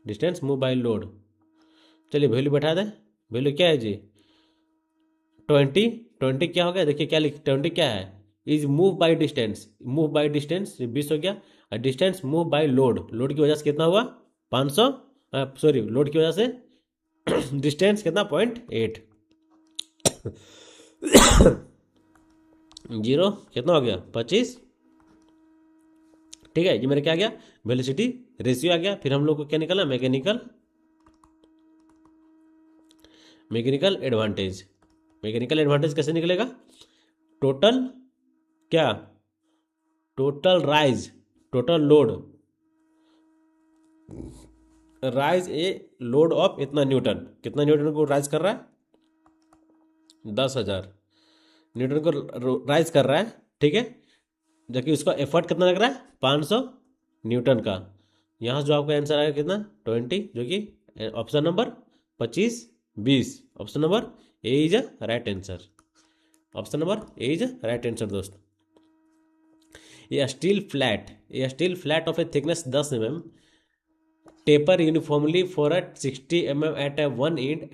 डिस्टेंस मूव बाय लोड। चलिए वैल्यू बैठा दें। वैल्यू क्या है जी? 20। 20 क्या हो गया, देखिए क्या लिख, 20 क्या है? Is move by distance. Move by distance 20 हो गया, और distance move by load. Load की वजह से कितना हुआ? 500। सॉरी, लोड की वजह से डिस्टेंस कितना? 0.8। जीरो कितना हो गया? 25। ठीक है, ये मेरा क्या आ गया? वेलोसिटी रेशियो आ गया। फिर हम लोग को क्या निकला? Mechanical advantage. मैकेनिकल एडवांटेज कैसे निकलेगा? टोटल क्या? Total rise, total load, rise a load of इतना न्यूटन। कितना न्यूटन को राइज कर रहा है? 10,000 न्यूटन को राइज कर रहा है। ठीक है, जबकि उसका एफर्ट कितना लग रहा है? 500 न्यूटन का। यहाँ जो आपका आंसर आएगा कितना? 20, जो कि option number 25, 20। Option number A is a right answer. Option number A is a right answer दोस्त। A steel flat of a thickness 10 mm taper uniformly for a 60 mm at a one end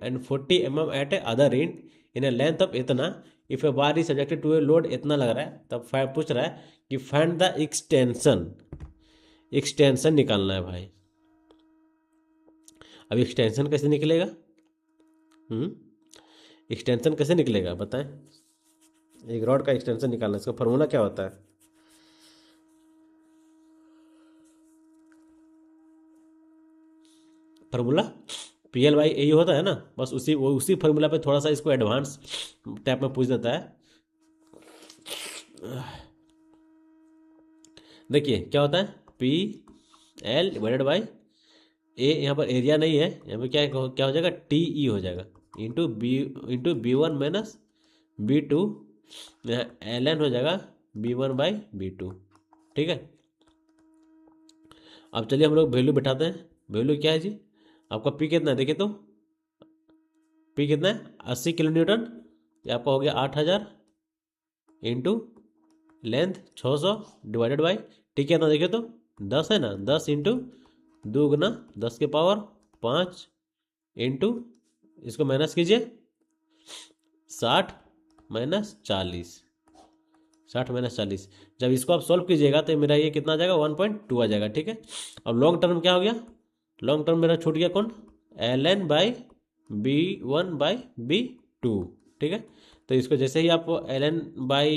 and 40 mm at a other end in a length of इतना। if a bar is subjected to a load इतना लग रहा है, तब पूछ रहा है कि find the extension। एक्सटेंशन निकालना है भाई। अब एक्सटेंशन कैसे निकलेगा? एक्सटेंशन कैसे निकलेगा बताएं। एक रॉड का एक्सटेंशन निकालना, इसका फॉर्मूला क्या होता है? फार्मूला PL/A होता है ना, बस उसी फार्मूला पे थोड़ा सा इसको एडवांस टाइप में पूछ देता है। देखिए क्या होता है? PL/A। यहाँ पर एरिया नहीं है, यहाँ पर क्या हो जाएगा? TE हो जाएगा, इंटू B1 माइनस B2। यहाँ ln हो जाएगा B1/B2। ठीक है, अब चलिए हम लोग वैल्यू बैठाते हैं। वैल्यू क्या है जी? आपका P कितना है देखिए तो। P कितना है? 80 किलो न्यूटन। ये आपका हो गया 8,000 into length 600 divided by T कितना देखिए तो 10 है ना। 10 इंटू 2 × 10 के पावर 5 इंटू इसको माइनस कीजिए 60 माइनस 40। 60 माइनस 40 जब इसको आप सॉल्व कीजिएगा तो मेरा ये कितना आ जाएगा? 1.2 आ जाएगा। ठीक है, अब लॉन्ग टर्म क्या हो गया? लॉन्ग टर्म मेरा छूट गया कौन? ln/B1/B2। ठीक है, तो इसको जैसे ही आप ln/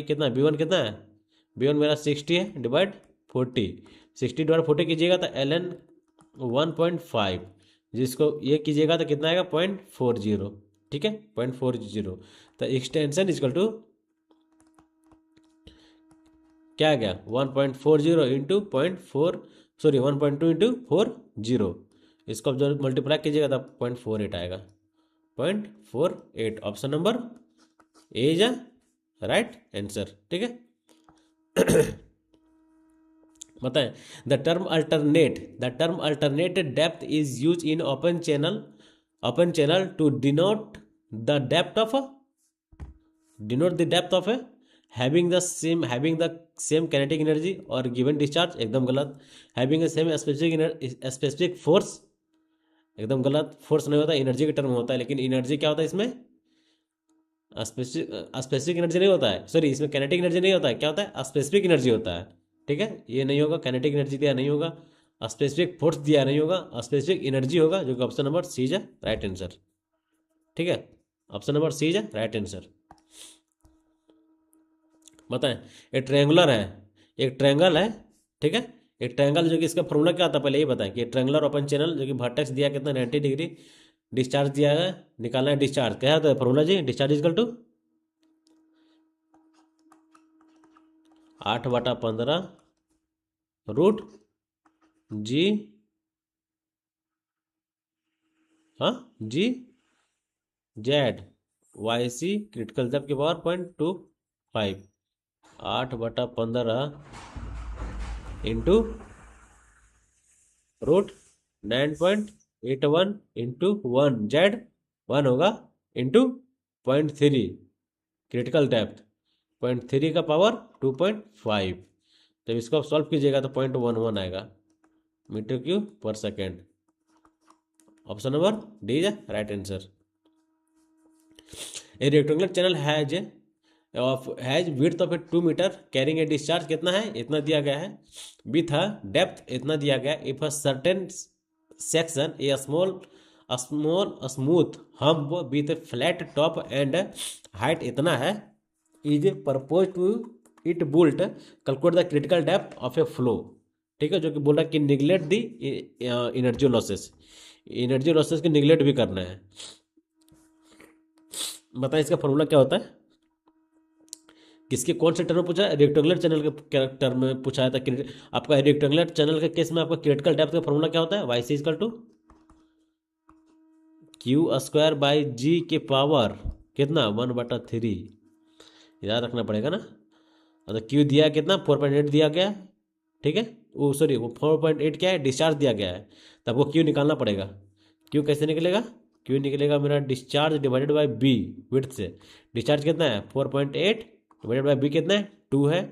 कितना B1 कितना है? B1 मेरा 60 है, डिवाइड 40। 60 डिवाइड 40 कीजिएगा तो ln 1.5, जिसको ये कीजिएगा तो कितना आएगा? 0.40। ठीक है, 0.40। तो एक्सटेंशन इजकल टू क्या आ गया? 1.40 इंटू 1.2 इंटू 40। इसको अब जो मल्टीप्लाई कीजिएगा तब 0.48 आएगा। 0.48 option number A is a right answer. ठीक है, बताएं। The term alternate depth is use in open channel to denote the depth of a having the same kinetic energy और गिवन डिस्चार्ज। एकदम गलत। Having the same specific force. एकदम गलत। फोर्स नहीं होता, एनर्जी का टर्म होता है, लेकिन एनर्जी क्या होता है इसमें? स्पेसिफिक एनर्जी नहीं होता है। सॉरी, इसमें काइनेटिक एनर्जी नहीं होता है। क्या होता है? स्पेसिफिक एनर्जी होता है। ठीक है, ये नहीं होगा, काइनेटिक एनर्जी दिया नहीं होगा, स्पेसिफिक फोर्स दिया नहीं होगा, स्पेसिफिक एनर्जी होगा, जो कि option number C is right answer. ठीक है, option number C is right answer. बताएं। एक ट्रायंगुलर है, एक ट्रायंगल है। ठीक है, एक ट्रायंगल, जो कि इसका फॉर्मूला क्या आता है पहले ये बताएं। कि ट्रायंगुलर ओपन चैनल, जो कि वर्टेक्स दिया कितना? 90 डिग्री। डिस्चार्ज दिया है, निकालना है डिस्चार्ज। क्या है तो फॉर्मूला जी? Discharge equal to 8/15 root G, हाँ, G/Z Y C critical depth की पावर 0.25, 8/15 इंटू रूट 9.81 इंटू 1 होगा इंटू 0.3 क्रिटिकल डेप्थ, 0.3 का पावर 2.5। जब इसको आप सॉल्व कीजिएगा तो 0.11 आएगा metre cube per second. Option number D is right answer. A rectangular channel has width of a 2 metre carrying a discharge कितना है, इतना दिया गया है, विथ डेप्थ इतना दिया गया। If a certain section a smooth hump with flat top and height इतना है, is propose to it built calculate the critical depth of a flow. ठीक है, जो कि बोल रहा है कि neglect the energy losses, energy losses की निगलेक्ट भी करना है। बताएं इसका फॉर्मूला क्या होता है, किसके कौन से टर्म में पूछा है, रेक्टेंगुलर चैनल के टर्म में पूछा था। आपका रेक्टेंगुलर चैनल के केस में आपका क्रिटिकल डेप्थ का फॉर्मूला क्या होता है, Y C equal to Q square by G के पावर कितना 1/3, याद रखना पड़ेगा ना। तो क्यू दिया है कितना 4.8 दिया गया, ठीक है, वो सॉरी वो 4.8 क्या है, डिस्चार्ज दिया गया है, तो आपको क्यू निकालना पड़ेगा। क्यू कैसे निकलेगा, क्यू निकलेगा मेरा discharge divided by B width से। डिस्चार्ज कितना है 4.8 डिवाइडेड बाई बी कितना है 2 है,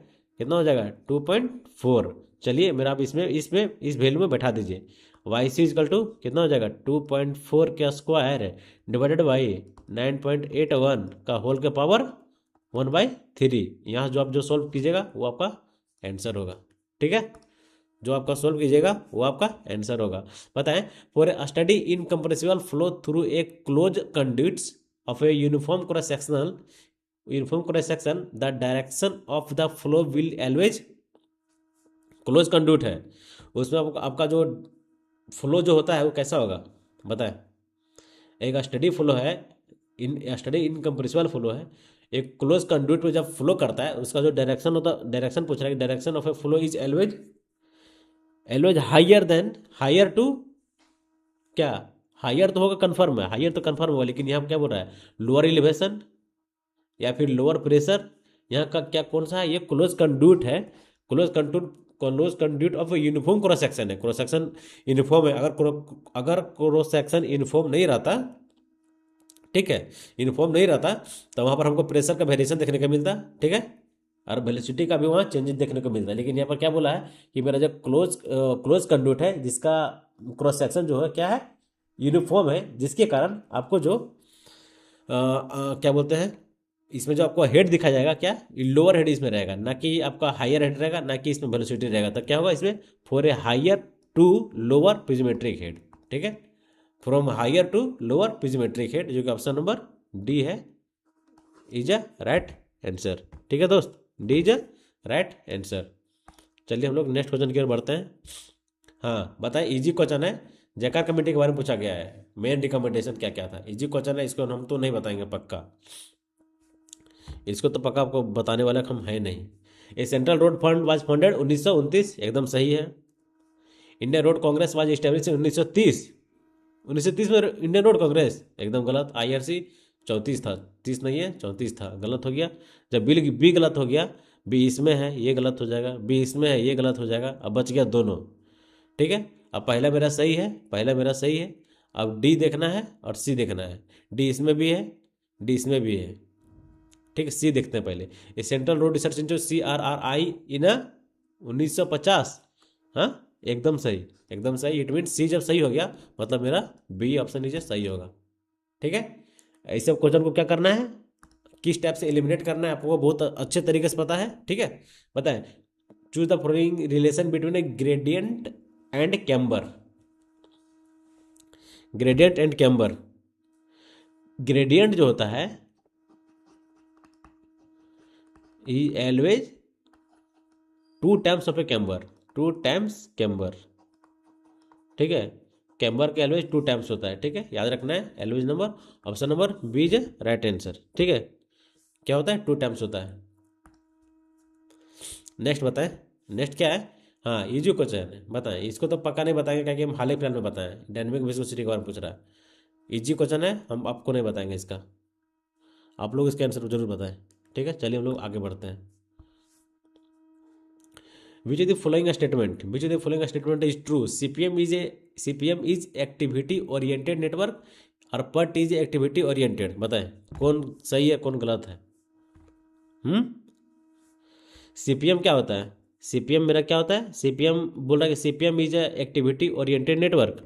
कितना हो जाएगा 2.4। चलिए मेरा आप इसमें इस वैल्यू में बैठा दीजिए। वाई सी इजकल टू कितना हो जाएगा 2.4 का स्क्वायर डिवाइडेड बाई 9.81 का होल के पावर 1/3। यहाँ जो आप जो सोल्व कीजिएगा वो आपका आंसर होगा। ठीक है, जो आपका सोल्व कीजिएगा वो आपका आंसर होगा। बताएं, for a study in compressible flow through a close conducts of a uniform cross section the direction of the flow will always, close conduct है उसमें आपका जो फ्लो जो होता है वो कैसा होगा बताएं। एक स्टडी फ्लो है, स्टडी इन कंप्रेसिबल फ्लो है, एक क्लोज कंडक्ट में जब फ्लो करता है उसका जो डायरेक्शन होता है, डायरेक्शन पूछ रहा है, direction of a flow is always higher to क्या, हायर तो होगा कंफर्म है, हायर तो कंफर्म होगा, लेकिन यहाँ क्या बोल रहा है लोअर एलिवेशन या फिर लोअर प्रेशर। यहाँ का क्या कौन सा है, ये क्लोज कंडक्ट है, close conduct of uniform cross section है, क्रॉस सेक्शन यूनिफॉर्म है। अगर क्रॉस सेक्शन यूनिफॉर्म नहीं रहता, ठीक है, यूनिफॉर्म नहीं रहता तो वहाँ पर हमको प्रेशर का वेरिएशन देखने को मिलता, ठीक है, और वेलोसिटी का भी वहाँ चेंजेस देखने को मिलता है। लेकिन यहाँ पर क्या बोला है कि मेरा जो क्लोज कंडक्ट है जिसका क्रॉस सेक्शन जो है क्या है यूनिफॉर्म है, जिसके कारण आपको जो क्या बोलते हैं इसमें जो आपको हेड दिखा जाएगा क्या लोअर हेड इसमें रहेगा, ना कि आपका हायर हेड रहेगा, ना कि इसमें वेलोसिटी रहेगा। तो क्या होगा इसमें for a higher to lower piezometric head, ठीक है, from higher to lower piezometric head, जो कि ऑप्शन नंबर डी है, इज अ राइट आंसर। ठीक है दोस्त, D is a right answer. चलिए हम लोग नेक्स्ट क्वेश्चन की ओर बढ़ते हैं। हाँ बताएं, इजी क्वेश्चन है, जैकार कमेटी के बारे में पूछा गया है, मेन रिकमेंडेशन क्या क्या था, इजी क्वेश्चन है, इसको हम तो नहीं बताएंगे पक्का, इसको तो पक्का आपको बताने वाला हम है नहीं। A central road fund was funded 1929, एकदम सही है। Indian road congress was establish 1930, 1930 में इंडियन रोड कांग्रेस, एकदम गलत। आईआरसी 34 था, 30 नहीं है 34 था, गलत हो गया। जब बी गलत हो गया, बी इसमें है ये गलत हो जाएगा, बी इसमें है ये गलत हो जाएगा, अब बच गया दोनों। ठीक है, अब पहला मेरा सही है, पहला मेरा सही है, अब डी देखना है और सी देखना है। डी इसमें भी है, डी इसमें भी है, ठीक है। सी देखते हैं पहले, ये central road research institute CRRI इन 1950, हाँ एकदम सही, एकदम सही। इट मीन सी जब सही हो गया मतलब मेरा बी ऑप्शन नीचे सही होगा। ठीक है, ऐसे क्वेश्चन को क्या करना है, किस टाइप से एलिमिनेट करना है आपको बहुत अच्छे तरीके से पता है। ठीक है, बताएं, choose the following relation between A gradient and camber. Gradient and camber, gradient जो होता है is always 2 times of A camber, 2 times camber, ठीक है, कैम्बर के ऑलवेज 2 टाइम्स होता है। ठीक है, याद रखना है always number, option number B is right answer. ठीक है, क्या होता है 2 टाइम्स होता है। नेक्स्ट बताएं, नेक्स्ट क्या है, हाँ ये जो क्वेश्चन है बताएं, इसको तो पक्का नहीं बताएंगे क्योंकि हम हाल ही फिलहाल में बताएं, डायनेमिक विस्कोसिटी के बारे में पूछ रहा है, इजी क्वेश्चन है, हम आपको नहीं बताएंगे इसका। आप लोग इसका आंसर जरूर बताएं। ठीक है, चलिए हम लोग आगे बढ़ते हैं। Which is the following statement, which is the following statement is true? CPM is activity oriented network और पट इज एक्टिविटी ओरिएंटेड। बताएं कौन सही है कौन गलत है। सीपीएम क्या होता है? सीपीएम मेरा क्या होता है? सीपीएम बोल रहा है कि CPM is activity oriented network.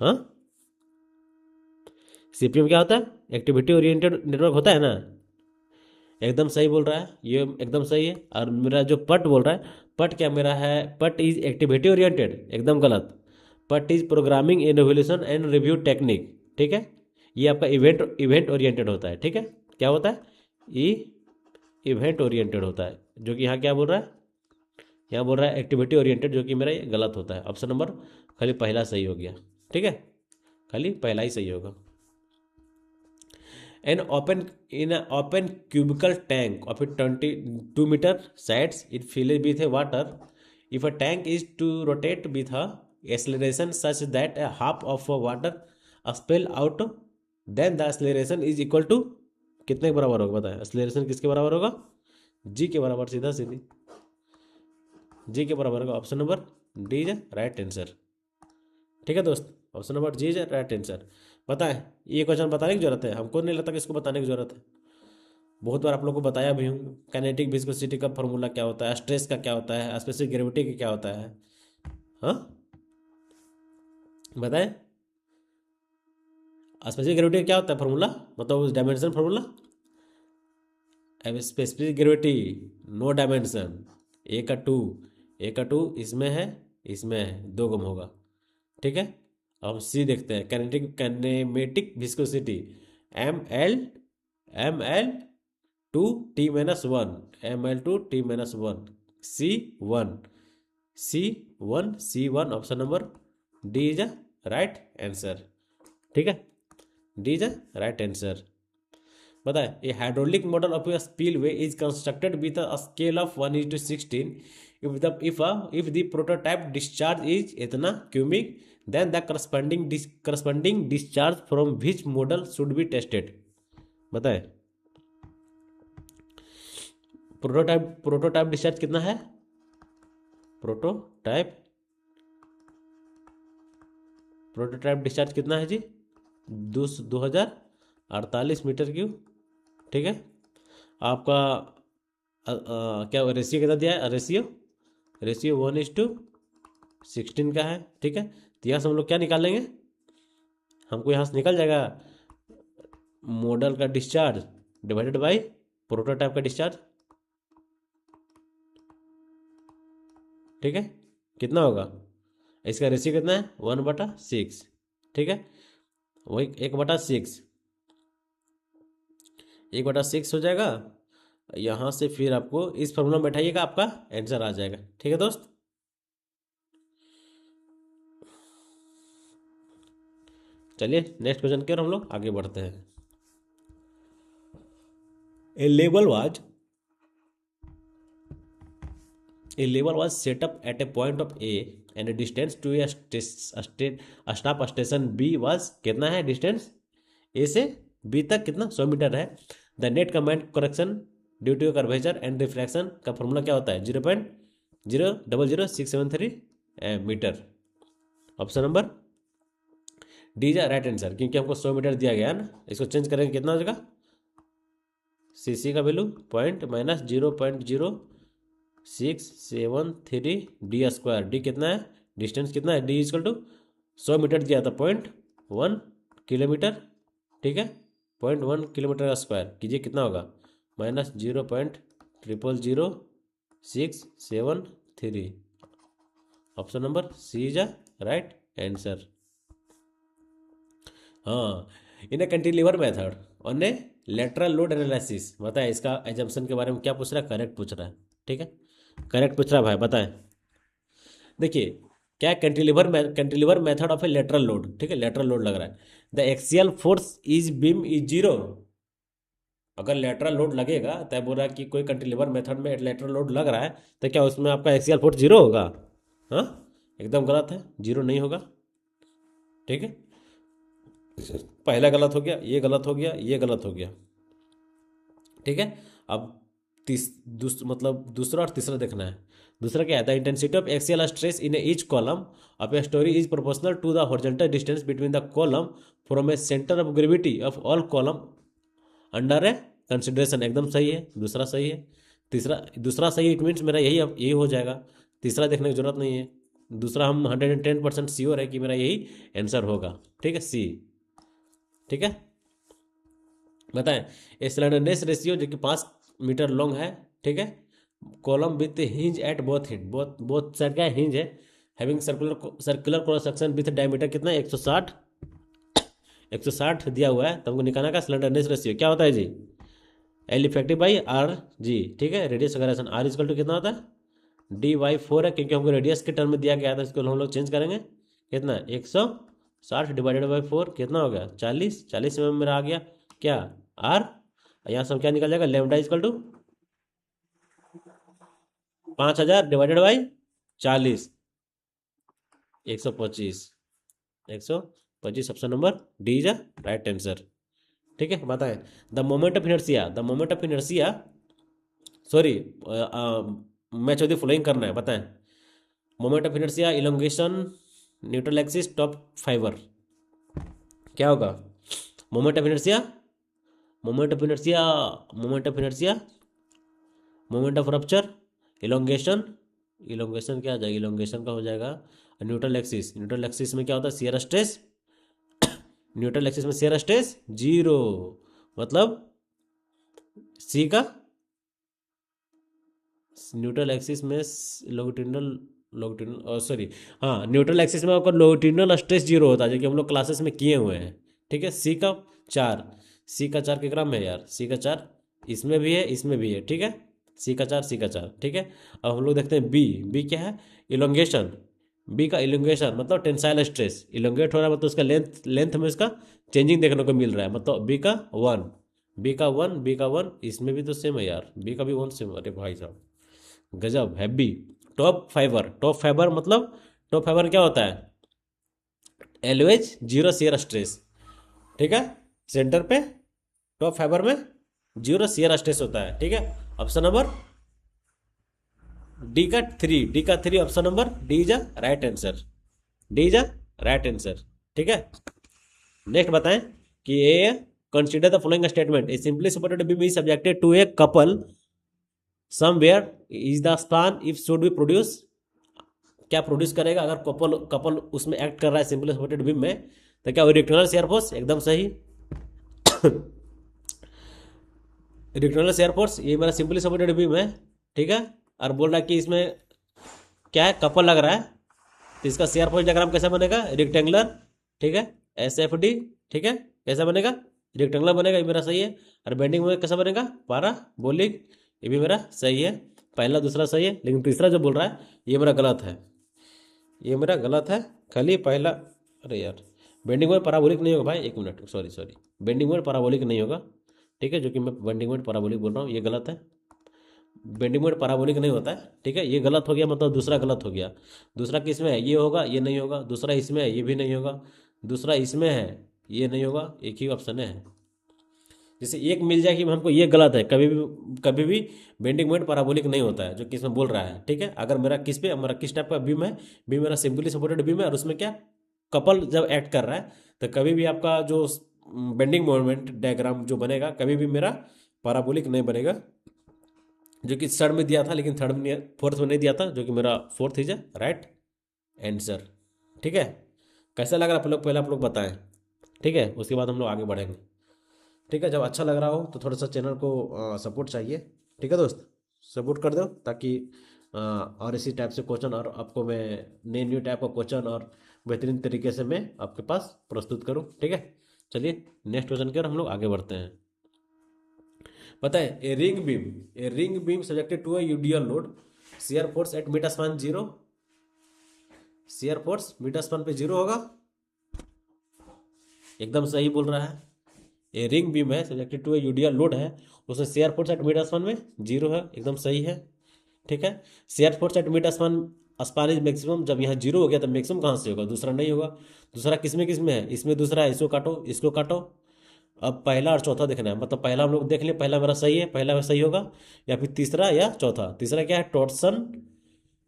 हाँ, सीपीएम क्या होता है? एक्टिविटी ओरिएंटेड नेटवर्क होता है ना। एकदम सही बोल रहा है, ये एकदम सही है। और मेरा जो पट बोल रहा है, पट क्या मेरा है? पट इज एक्टिविटी ओरिएंटेड, एकदम गलत। पट is programming innovation and review technique. ठीक है, ये आपका इवेंट इवेंट ओरिएंटेड होता है। ठीक है, क्या होता है? ये इवेंट ओरिएंटेड होता है, जो कि यहाँ क्या बोल रहा है? यहाँ बोल रहा है एक्टिविटी ओरिएंटेड, जो कि मेरा ये गलत होता है। ऑप्शन नंबर खाली पहला सही हो गया। ठीक है, खाली पहला ही सही होगा। An open in an open cubical tank of a 22 meter sides, it filled with a water. If a tank is to rotate with a acceleration such that a half of a water spill out, then the acceleration is equal to कितने के बराबर होगा? बताएं एक्सेलरेशन किसके बराबर होगा? जी के बराबर, सीधा सीधी जी के बराबर होगा। Option number D is right answer. ठीक है दोस्त, option number G is right answer. बताएं, ये क्वेश्चन बताने की जरूरत है? हमको नहीं लगता कि इसको बताने की जरूरत है। बहुत बार आप लोगों को बताया भी हूँ। काइनेटिक विस्कोसिटी का फॉर्मूला क्या होता है, स्ट्रेस का क्या होता है, स्पेसिफिक ग्रेविटी का क्या होता है। हाँ बताएं, स्पेसिफिक ग्रेविटी का क्या होता है फॉर्मूला? मतलब उस dimension formula. Specific gravity no dimension, A का टू इसमें है, इसमें है, दो गुम होगा। ठीक है, अब हम सी देखते हैं। Kinematic viscosity M L two T minus one, M L/T-1, C one option number D is a right answer. ठीक है, D is a right answer. बताए, a hydraulic model of a spillway is constructed with a scale of 1:16। if the prototype discharge is इतना cubic, then the corresponding discharge from which model should be tested। बताए, प्रोटोटाइप डिस्चार्ज कितना है? प्रोटोटाइप डिस्चार्ज कितना है जी? 2048 मीटर क्यूब। ठीक है, आपका क्या रेशियो कितना दिया है? रेशियो 1:16 का है। ठीक है, तो यहाँ से हम लोग क्या निकालेंगे? हमको यहाँ से निकल जाएगा मॉडल का डिस्चार्ज डिवाइडेड बाय प्रोटोटाइप का डिस्चार्ज। ठीक है, कितना होगा? इसका रेशियो कितना है? 1/6। ठीक है, वही 1/6 हो जाएगा। यहाँ से फिर आपको इस फॉर्मूला में बैठाइएगा, आपका आंसर आ जाएगा। ठीक है दोस्त, चलिए नेक्स्ट क्वेश्चन की ओर हम लोग आगे बढ़ते हैं। ए level was set up at a point of A and a distance to a stop station B was कितना है डिस्टेंस? A से B तक कितना? 100 मीटर है। The net command correction due to curvature and refraction का फॉर्मूला क्या होता है? 0.000673 metre. Option number D is right answer, क्योंकि हमको 100 मीटर दिया गया है ना। इसको चेंज करेंगे कितना हो जाएगा? सी का value point minus 0.0673 D square. D कितना है? डिस्टेंस कितना है? डी इजकल टू 100 मीटर दिया था, 0.1 किलोमीटर। ठीक है, 0.1 किलोमीटर का स्क्वायर कीजिए, कितना होगा? Minus 0.000673। Option number C is a right answer. हाँ, in a cantilever method on a lateral load analysis. बताए, इसका एजम्पशन के बारे में क्या पूछ रहा है? करेक्ट पूछ रहा है। ठीक है, करेक्ट पूछ रहा है भाई, बताएं। देखिए क्या, cantilever method of A lateral load. ठीक है, लेटरल लोड लग रहा है। The axial force is beam is 0। अगर लेटरल लोड लगेगा, तब बोल रहा है कि कोई कैंटिलीवर मेथड में लेटरल लोड लग रहा है, तो क्या उसमें आपका एक्सियल फोर्स 0 होगा? हाँ, एकदम गलत है, 0 नहीं होगा। ठीक है, पहला गलत हो गया, ये गलत हो गया, ये गलत हो गया। ठीक है। अब मतलब दूसरा और तीसरा देखना है। दूसरा क्या है, the intensity of axial stress in each column of a storey is proportional to the horizontal distance between the column from a centre of gravity of all column under a consideration. एकदम सही है, दूसरा सही है। दूसरा सही, इट मीन्स मेरा यही हो जाएगा, तीसरा देखने की जरूरत नहीं है। दूसरा हम 110% श्योर है कि मेरा यही आंसर होगा, ठीक है, सी। ठीक है, बताएं। ए स्लेंडरनेस रेशियो जो कि 5 मीटर लॉन्ग है, ठीक है, column with hinge at both hinge, both side का हिंज है, having circular cross section with diameter कितना है 160 दिया हुआ है। तो हमको निकालना का स्लेंडरनेस रेशियो क्या होता है जी, एल इफेक्टिव बाई आर जी, ठीक है। रेडियस अगर आर इजकल टू कितना होता है, dy4 है, क्योंकि हमको रेडियस के टर्म में दिया गया था, इसको हम लोग चेंज करेंगे। कितना 160 डिवाइडेड बाई 4 कितना हो गया 40 में मेरा आ गया क्या आर। यहाँ से हम क्या निकल जाएगा, lambda equal to 5000 divided by 40, 125, 125 option number D is right answer. ठीक है, बताएं। The moment of inertia sorry, match of the following करना है, बताएं। Moment of inertia, elongation, neutral axis, top fibre, क्या होगा। Moment of inertia, moment of inertia, moment of inertia, moment of rupture, elongation, elongation क्या आ जाएगा, इलोंगेशन का हो जाएगा न्यूट्रल एक्सिस। न्यूट्रल एक्सिस में क्या होता है, शियर स्ट्रेस, न्यूट्रल एक्सिस में शियर स्ट्रेस 0, मतलब सी का न्यूट्रल एक्सिस में लॉन्गिट्यूडिनल सॉरी, हाँ, न्यूट्रल एक्सिस में आपका लॉन्गिट्यूडिनल स्ट्रेस 0 होता है, जो कि हम लोग क्लासेस में किए हुए हैं। ठीक है, सी का 4 के ग्राम है यार, सी का 4 इसमें भी है, इसमें भी है, ठीक है, सी का 4, ठीक है। अब हम लोग देखते हैं बी क्या है, इलोंगेशन। बी का इलोंगेशन मतलब टेंसाइल स्ट्रेस, इलोंगेट हो रहा है मतलब उसका लेंथ में उसका चेंजिंग देखने को मिल रहा है, मतलब बी का वन, इसमें भी तो सेम है यार, बी का भी 1 सेम। अरे भाई साहब गजब, हैवी। टॉप फाइबर मतलब टॉप फाइबर क्या होता है, एलओएच 0 शियर स्ट्रेस, ठीक है, सेंटर पे टॉप फाइबर में 0 शियर स्ट्रेस होता है। ठीक है, ऑप्शन नंबर डी का 3 option number D is a right answer, D is a right answer. ठीक है, नेक्स्ट बताएं कि a consider the following statement, a simply supported beam is subjected to a couple somewhere is the span if should be produce. क्या प्रोड्यूस करेगा अगर कपल उसमें एक्ट कर रहा है सिंपली सपोर्टेड बीम में, तो क्या रेक्टेंगुलर शेयर फोर्स, एकदम सही। रेक्टेंगुलर शेयर फोर्स, ये मेरा सिंपली सपोर्टेड बीम है, ठीक है, और बोल रहा है कि इसमें क्या है, कपल लग रहा है, तो इसका शेयर फोर्स डायग्राम कैसा बनेगा, रेक्टेंगुलर, ठीक है, SFD, ठीक है, कैसा बनेगा, रेक्टेंगुलर बनेगा, ये मेरा सही है। और बेंडिंग में कैसा बनेगा, पैराबोलिक, ये भी मेरा सही है, पहला दूसरा सही है, लेकिन तीसरा जो बोल रहा है ये मेरा गलत है, ये मेरा गलत है, खाली पहला। अरे यार, बेंडिंग में पैराबोलिक नहीं होगा भाई, एक मिनट, सॉरी, बेंडिंग में पैराबोलिक नहीं होगा, ठीक है, जो कि मैं बेंडिंग में पैराबोलिक बोल रहा हूँ, ये गलत है। बेंडिंग में पैराबोलिक नहीं होता है, ठीक है, ये गलत हो गया, मतलब दूसरा गलत हो गया। दूसरा किस में है, ये होगा, ये नहीं होगा। दूसरा इसमें है, ये भी नहीं होगा। दूसरा इसमें है, ये नहीं होगा, एक ही ऑप्शन है। जैसे एक मिल जाए कि हमको ये गलत है, कभी भी बेंडिंग मोमेंट पैराबोलिक नहीं होता है, जो कि इसमें बोल रहा है, ठीक है। अगर मेरा किस टाइप का बीम है, बीम मेरा सिंपली सपोर्टेड बीम है, और उसमें क्या कपल जब एक्ट कर रहा है, तो कभी भी आपका जो बेंडिंग मोमेंट डायग्राम जो बनेगा, कभी भी मेरा पैराबोलिक नहीं बनेगा, जो कि थर्ड में दिया था, लेकिन फोर्थ में नहीं दिया था, जो कि मेरा फोर्थ इज राइट आंसर। ठीक है, कैसा लग रहा है पहले आप लोग बताएं, ठीक है, उसके बाद हम लोग आगे बढ़ेंगे। ठीक है, जब अच्छा लग रहा हो तो थोड़ा सा चैनल को सपोर्ट चाहिए, ठीक है दोस्त, सपोर्ट कर दो, ताकि और इसी टाइप से क्वेश्चन, और आपको मैं न्यू टाइप का क्वेश्चन और बेहतरीन तरीके से मैं आपके पास प्रस्तुत करूं। ठीक है, चलिए नेक्स्ट क्वेश्चन की ओर हम लोग आगे बढ़ते हैं। पता है, a ring beam subjected to a UDL load, shear force at metre span 0, shear force metre span पे 0 होगा, एकदम सही बोल रहा है। ए रिंग बीम है subjected to a UDL load है, उसमें shear force at metre span में 0 है, एकदम सही है। ठीक है, shear force at metre span is maximum, जब यहाँ 0 हो गया तो मैक्सिमम कहाँ से होगा, दूसरा नहीं होगा। दूसरा किसमें है, इसमें दूसरा है, इसको काटो, अब पहला और चौथा देखना है, मतलब पहला हम लोग देख लें, पहला मेरा सही है, पहला सही होगा, या फिर तीसरा या चौथा। तीसरा क्या है, टॉर्सन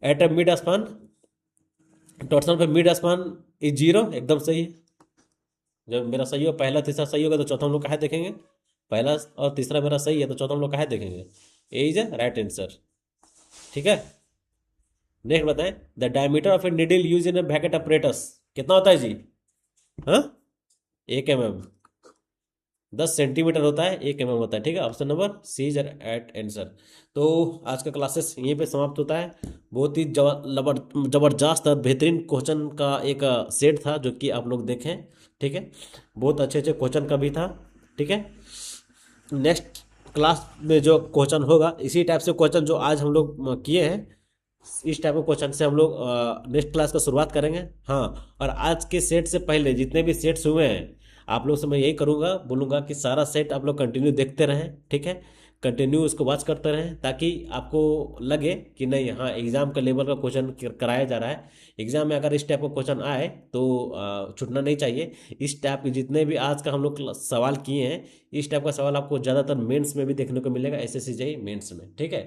एट ए मिड स्पान, टॉर्सन पे मिड स्पान इज जीरो, एकदम सही है। जब मेरा सही हो, पहला तीसरा सही होगा तो चौथा हम लोग कहाँ देखेंगे, पहला और तीसरा मेरा सही है तो चौथा हम लोग कहाँ देखेंगे, A is a right answer. ठीक है, नेक्स्ट बताएं, the diameter of a needle use in a Vicat apparatus कितना होता है जी? हाँ, 1 mm, 10 सेंटीमीटर होता है, 1 mm होता है। ठीक है, option number C is right answer. तो आज का क्लासेस यहीं पे समाप्त होता है। बहुत ही जबरदस्त और बेहतरीन क्वेश्चन का एक सेट था जो कि आप लोग देखें। ठीक है, बहुत अच्छे अच्छे क्वेश्चन का भी था। ठीक है, नेक्स्ट क्लास में जो क्वेश्चन होगा इसी टाइप से क्वेश्चन जो आज हम लोग किए हैं, इस टाइप के क्वेश्चन से हम लोग नेक्स्ट क्लास का शुरुआत करेंगे। हाँ, और आज के सेट से पहले जितने भी सेट्स हुए हैं, आप लोग से मैं यही करूँगा, बोलूँगा कि सारा सेट आप लोग कंटिन्यू देखते रहें। ठीक है, कंटिन्यू उसको वॉच करते रहें ताकि आपको लगे कि नहीं, हाँ एग्जाम का लेवल का क्वेश्चन कराया जा रहा है। एग्जाम में अगर इस टाइप का क्वेश्चन आए तो छूटना नहीं चाहिए। इस टाइप के जितने भी आज का हम लोग सवाल किए हैं, इस टाइप का सवाल आपको ज़्यादातर मेंस में भी देखने को मिलेगा, एसएससी जेईई मेंस में। ठीक है,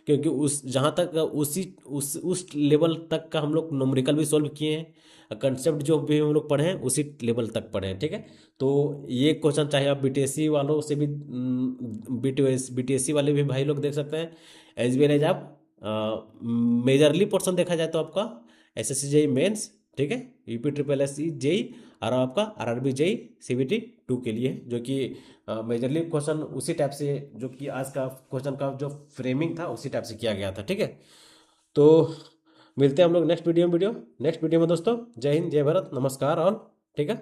क्योंकि उस जहाँ तक उस लेवल तक का हम लोग न्यूमेरिकल भी सॉल्व किए हैं, कंसेप्ट जो भी हम लोग पढ़े हैं उसी लेवल तक पढ़े हैं। ठीक है, तो ये क्वेश्चन चाहे आप बीटीएससी वालों से भी, बीटीएससी वाले भी भाई लोग देख सकते हैं, एज वेल एज आप मेजरली पोर्शन देखा जाए तो आपका एसएससी जेईई मेंस, ठीक है, यूपी ट्रिपल एस जेईई, और आपका आरआरबी जेईई सीबीटी 2 के लिए, जो कि मेजरली क्वेश्चन उसी टाइप से, जो कि आज का क्वेश्चन का जो फ्रेमिंग था उसी टाइप से किया गया था। ठीक है, तो मिलते हैं हम लोग नेक्स्ट वीडियो में दोस्तों। जय हिंद, जय भारत, नमस्कार, और ठीक है।